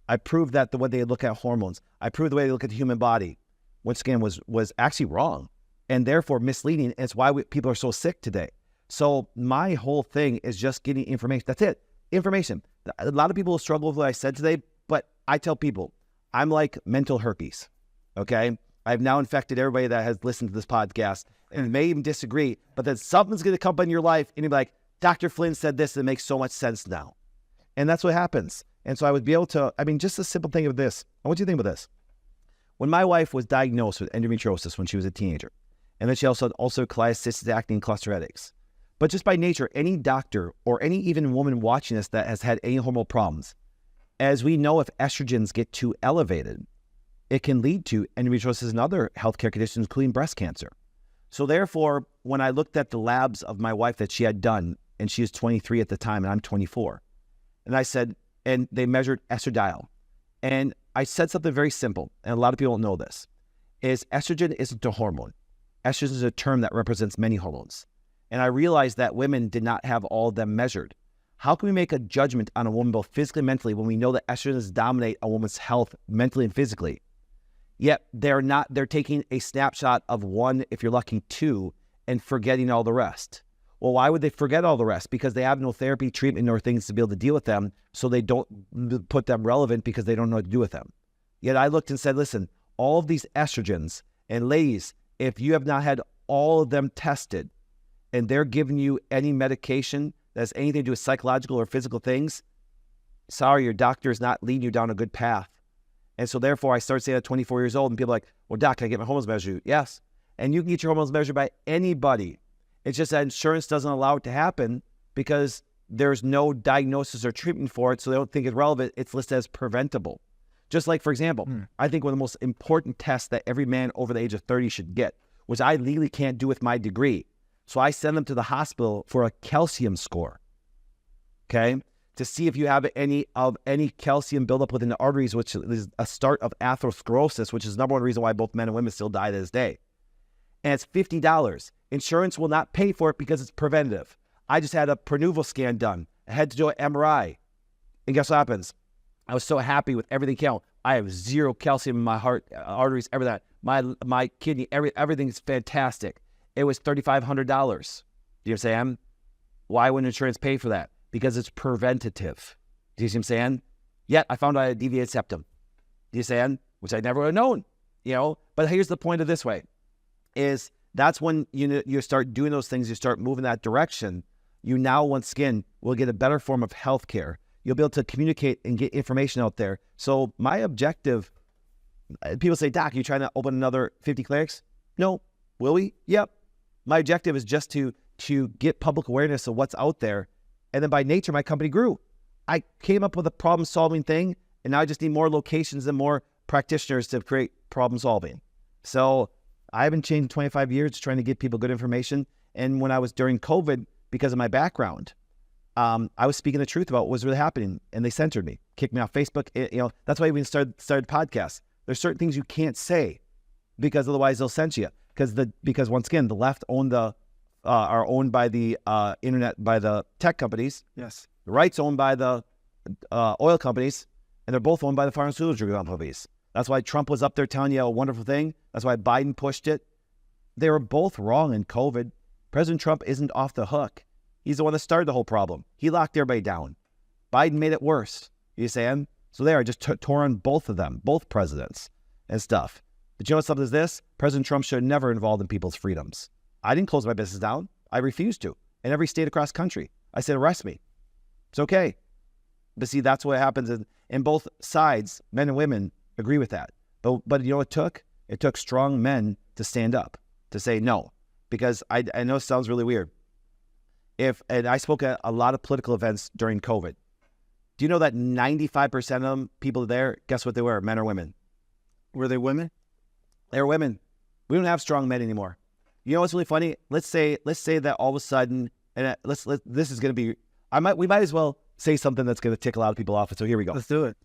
I proved that the way they look at hormones, I proved the way they look at the human body, once again, was actually wrong and therefore misleading. And it's why people are so sick today. So my whole thing is just getting information. That's it. Information. A lot of people struggle with what I said today, but I tell people, I'm like mental herpes, okay? I've now infected everybody that has listened to this podcast and may even disagree, but then something's going to come up in your life and you'll be like, Dr. Flynn said this, and it makes so much sense now. And that's what happens. And so I would be able to, just a simple thing of this. I want you to think about this. When my wife was diagnosed with endometriosis when she was a teenager, and then she also cholestasis, acne, and cluster headaches. But just by nature, any doctor or any even woman watching this that has had any hormonal problems, as we know, if estrogens get too elevated, it can lead to endometriosis and other healthcare conditions, including breast cancer. So therefore, when I looked at the labs of my wife that she had done, and she was 23 at the time, and I'm 24, and I said, and they measured estradiol. And I said something very simple, and a lot of people don't know this, is estrogen isn't a hormone. Estrogen is a term that represents many hormones. And I realized that women did not have all of them measured. How can we make a judgment on a woman both physically and mentally when we know that estrogens dominate a woman's health mentally and physically? Yet they're taking a snapshot of one, if you're lucky, two, and forgetting all the rest. Well, why would they forget all the rest? Because they have no therapy, treatment, nor things to be able to deal with them, so they don't put them relevant because they don't know what to do with them. Yet I looked and said, listen, all of these estrogens, and ladies, if you have not had all of them tested, and they're giving you any medication that has anything to do with psychological or physical things, sorry, your doctor is not leading you down a good path. And so therefore, I started saying at 24 years old, and people are like, well, doc, can I get my hormones measured? Yes. And you can get your hormones measured by anybody. It's just that insurance doesn't allow it to happen because there's no diagnosis or treatment for it, so they don't think it's relevant. It's listed as preventable. Just like, for example, I think one of the most important tests that every man over the age of 30 should get, which I legally can't do with my degree. So I send them to the hospital for a calcium score, okay, to see if you have any calcium buildup within the arteries, which is a start of atherosclerosis, which is the number one reason why both men and women still die to this day. And it's $50. Insurance will not pay for it because it's preventative. I just had a prenuval scan done. I had to do an MRI. And guess what happens? I was so happy with everything count. I have zero calcium in my heart, arteries, everything. My kidney, everything's fantastic. It was $3,500. Do you know what I'm saying? Why wouldn't insurance pay for that? Because it's preventative. Do you see what I'm saying? Yet I found out I had a deviated septum. Do you see what I'm saying? Which I never would have known, you know? But here's the point of this way, is that's when you start doing those things, you start moving that direction, you now, once again, will get a better form of healthcare. You'll be able to communicate and get information out there. So my objective, people say, Doc, are you trying to open another 50 clinics? No. Will we? Yep. My objective is just to get public awareness of what's out there. And then by nature, my company grew. I came up with a problem-solving thing, and now I just need more locations and more practitioners to create problem-solving. So I haven't changed in 25 years trying to give people good information. And when I was during COVID, because of my background, I was speaking the truth about what was really happening, and they censored me, kicked me off Facebook. That's why we even started podcasts. There's certain things you can't say because otherwise they'll censor you. Because once again, the left are owned by the internet, by the tech companies. Yes. The right's owned by the oil companies, and they're both owned by the pharmaceutical companies. That's why Trump was up there telling you a wonderful thing. That's why Biden pushed it. They were both wrong in COVID. President Trump isn't off the hook. He's the one that started the whole problem. He locked everybody down. Biden made it worse. You saying? So they are just tore on both of them, both presidents and stuff. But you know what something is this? President Trump should have never involved in people's freedoms. I didn't close my business down. I refused to. In every state across the country, I said, arrest me. It's okay. But see, that's what happens in both sides. Men and women agree with that. But you know what it took? It took strong men to stand up, to say no. Because I know it sounds really weird. And I spoke at a lot of political events during COVID. Do you know that 95% of them, people there, guess what they were, men or women? Were they women? They were women. We don't have strong men anymore. You know what's really funny? Let's say that all of a sudden, and this is going to be, we might as well say something that's going to tick a lot of people off. So here we go. Let's do it.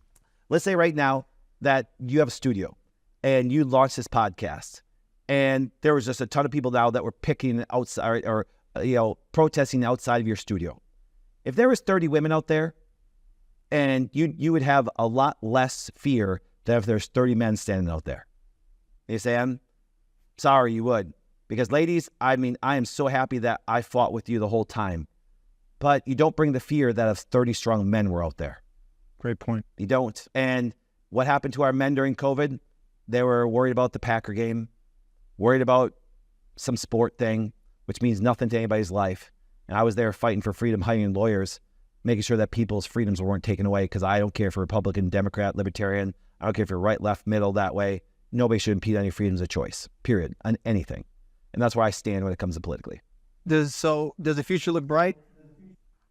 Let's say right now that you have a studio and you launched this podcast, and there was just a ton of people now that were picking outside or protesting outside of your studio. If there was 30 women out there, and you would have a lot less fear than if there's 30 men standing out there. You say, I'm sorry, you would. Because ladies, I am so happy that I fought with you the whole time. But you don't bring the fear that if 30 strong men were out there. Great point. You don't. And what happened to our men during COVID? They were worried about the Packer game, worried about some sport thing, which means nothing to anybody's life. And I was there fighting for freedom, hiring lawyers, making sure that people's freedoms weren't taken away, because I don't care if you're Republican, Democrat, Libertarian. I don't care if you're right, left, middle, that way. Nobody should impede on your freedoms of choice, period, on anything. And that's where I stand when it comes to politically. Does the future look bright?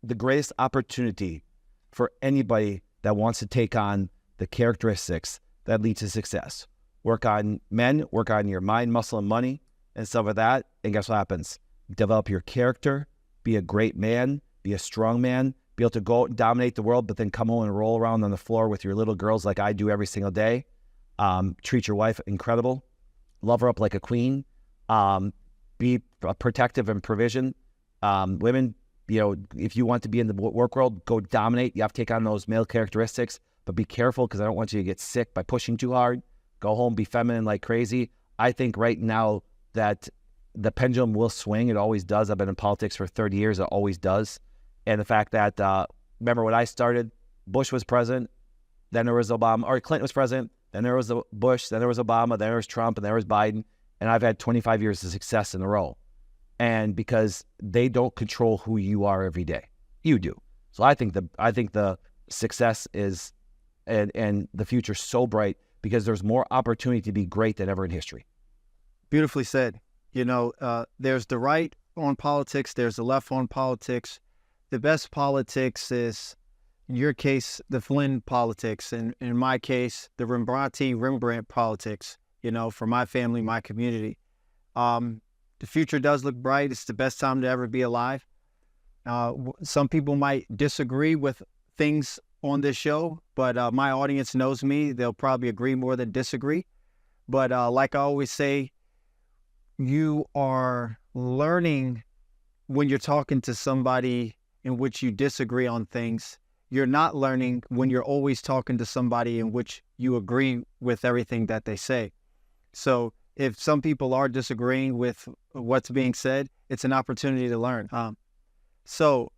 The greatest opportunity for anybody that wants to take on the characteristics that lead to success. Work on men, work on your mind, muscle, and money, and stuff like that. And guess what happens? Develop your character, be a great man, be a strong man, be able to go out and dominate the world, but then come home and roll around on the floor with your little girls like I do every single day. Treat your wife incredible. Love her up like a queen. Be protective and provision. Women, if you want to be in the work world, go dominate. You have to take on those male characteristics, but be careful, because I don't want you to get sick by pushing too hard. Go home, be feminine like crazy. I think right now that the pendulum will swing. It always does. I've been in politics for 30 years. It always does. And the fact that, remember when I started, Bush was president, then there was Obama, or Clinton was president, then there was Bush, then there was Obama, then there was Trump, and there was Biden. And I've had 25 years of success in a row. And because they don't control who you are every day, you do. So I think the success is, and the future's so bright, because there's more opportunity to be great than ever in history. Beautifully said. There's the right on politics, there's the left on politics. The best politics is, in your case, the Flynn politics, and in my case, the Rembrandt politics, for my family, my community. The future does look bright. It's the best time to ever be alive. Some people might disagree with things on this show, but my audience knows me. They'll probably agree more than disagree. But like I always say, you are learning when you're talking to somebody in which you disagree on things. You're not learning when you're always talking to somebody in which you agree with everything that they say. So if some people are disagreeing with what's being said, it's an opportunity to learn. So,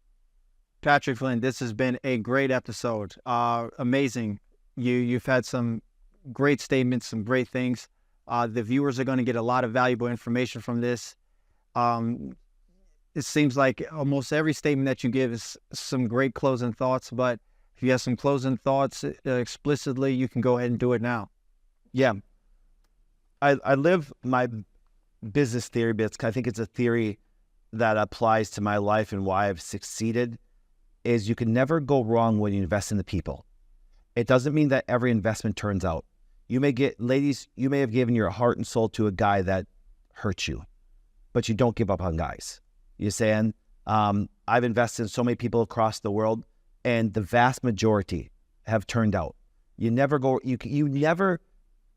Patrick Flynn, this has been a great episode. Amazing. You've had some great statements, some great things. The viewers are going to get a lot of valuable information from this. It seems like almost every statement that you give is some great closing thoughts, but if you have some closing thoughts explicitly, you can go ahead and do it now. Yeah. I live my business theory, but I think it's a theory that applies to my life and why I've succeeded, is you can never go wrong when you invest in the people. It doesn't mean that every investment turns out. You may have given your heart and soul to a guy that hurt you, but you don't give up on guys. You're saying, I've invested in so many people across the world, and the vast majority have turned out. You never,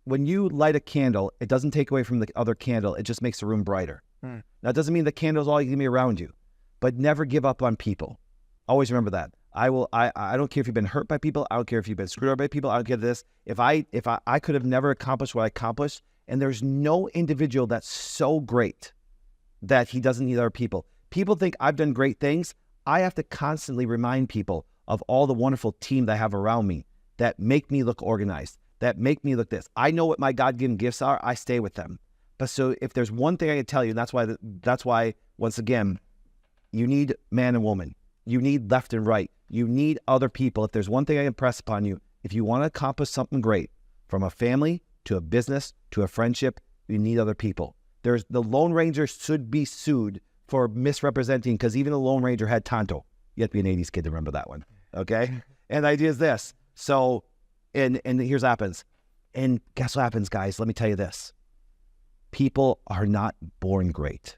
when you light a candle, it doesn't take away from the other candle. It just makes the room brighter. Now, it doesn't mean the candle's all you can be around you, but never give up on people. Always remember that. I don't care if you've been hurt by people. I don't care if you've been screwed over by people. I don't care this. If I could have never accomplished what I accomplished, and there's no individual that's so great that he doesn't need other people. People think I've done great things. I have to constantly remind people of all the wonderful team that I have around me that make me look organized, that make me look this. I know what my God-given gifts are. I stay with them. But so if there's one thing I can tell you, and that's why once again, you need man and woman. You need left and right. You need other people. If there's one thing I impress upon you, if you want to accomplish something great, from a family to a business to a friendship, you need other people. The Lone Ranger should be sued for misrepresenting, because even the Lone Ranger had Tonto. You have to be an 80s kid to remember that one, okay? And the idea is this. So, and here's what happens. And guess what happens, guys? Let me tell you this. People are not born great.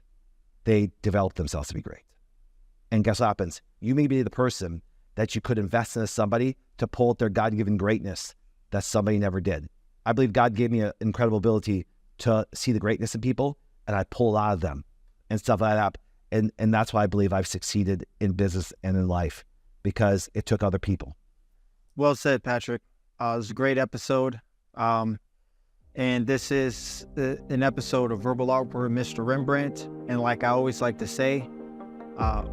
They develop themselves to be great. And guess what happens? You may be the person that you could invest in somebody to pull out their God-given greatness that somebody never did. I believe God gave me an incredible ability to see the greatness in people, and I pull out of them and stuff like that. And that's why I believe I've succeeded in business and in life, because it took other people. Well said, Patrick. It was a great episode. And this is an episode of Verbal Art with Mr. Rembrandt. And like I always like to say,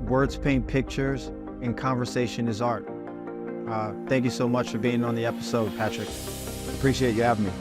words paint pictures and conversation is art. Thank you so much for being on the episode, Patrick. Appreciate you having me.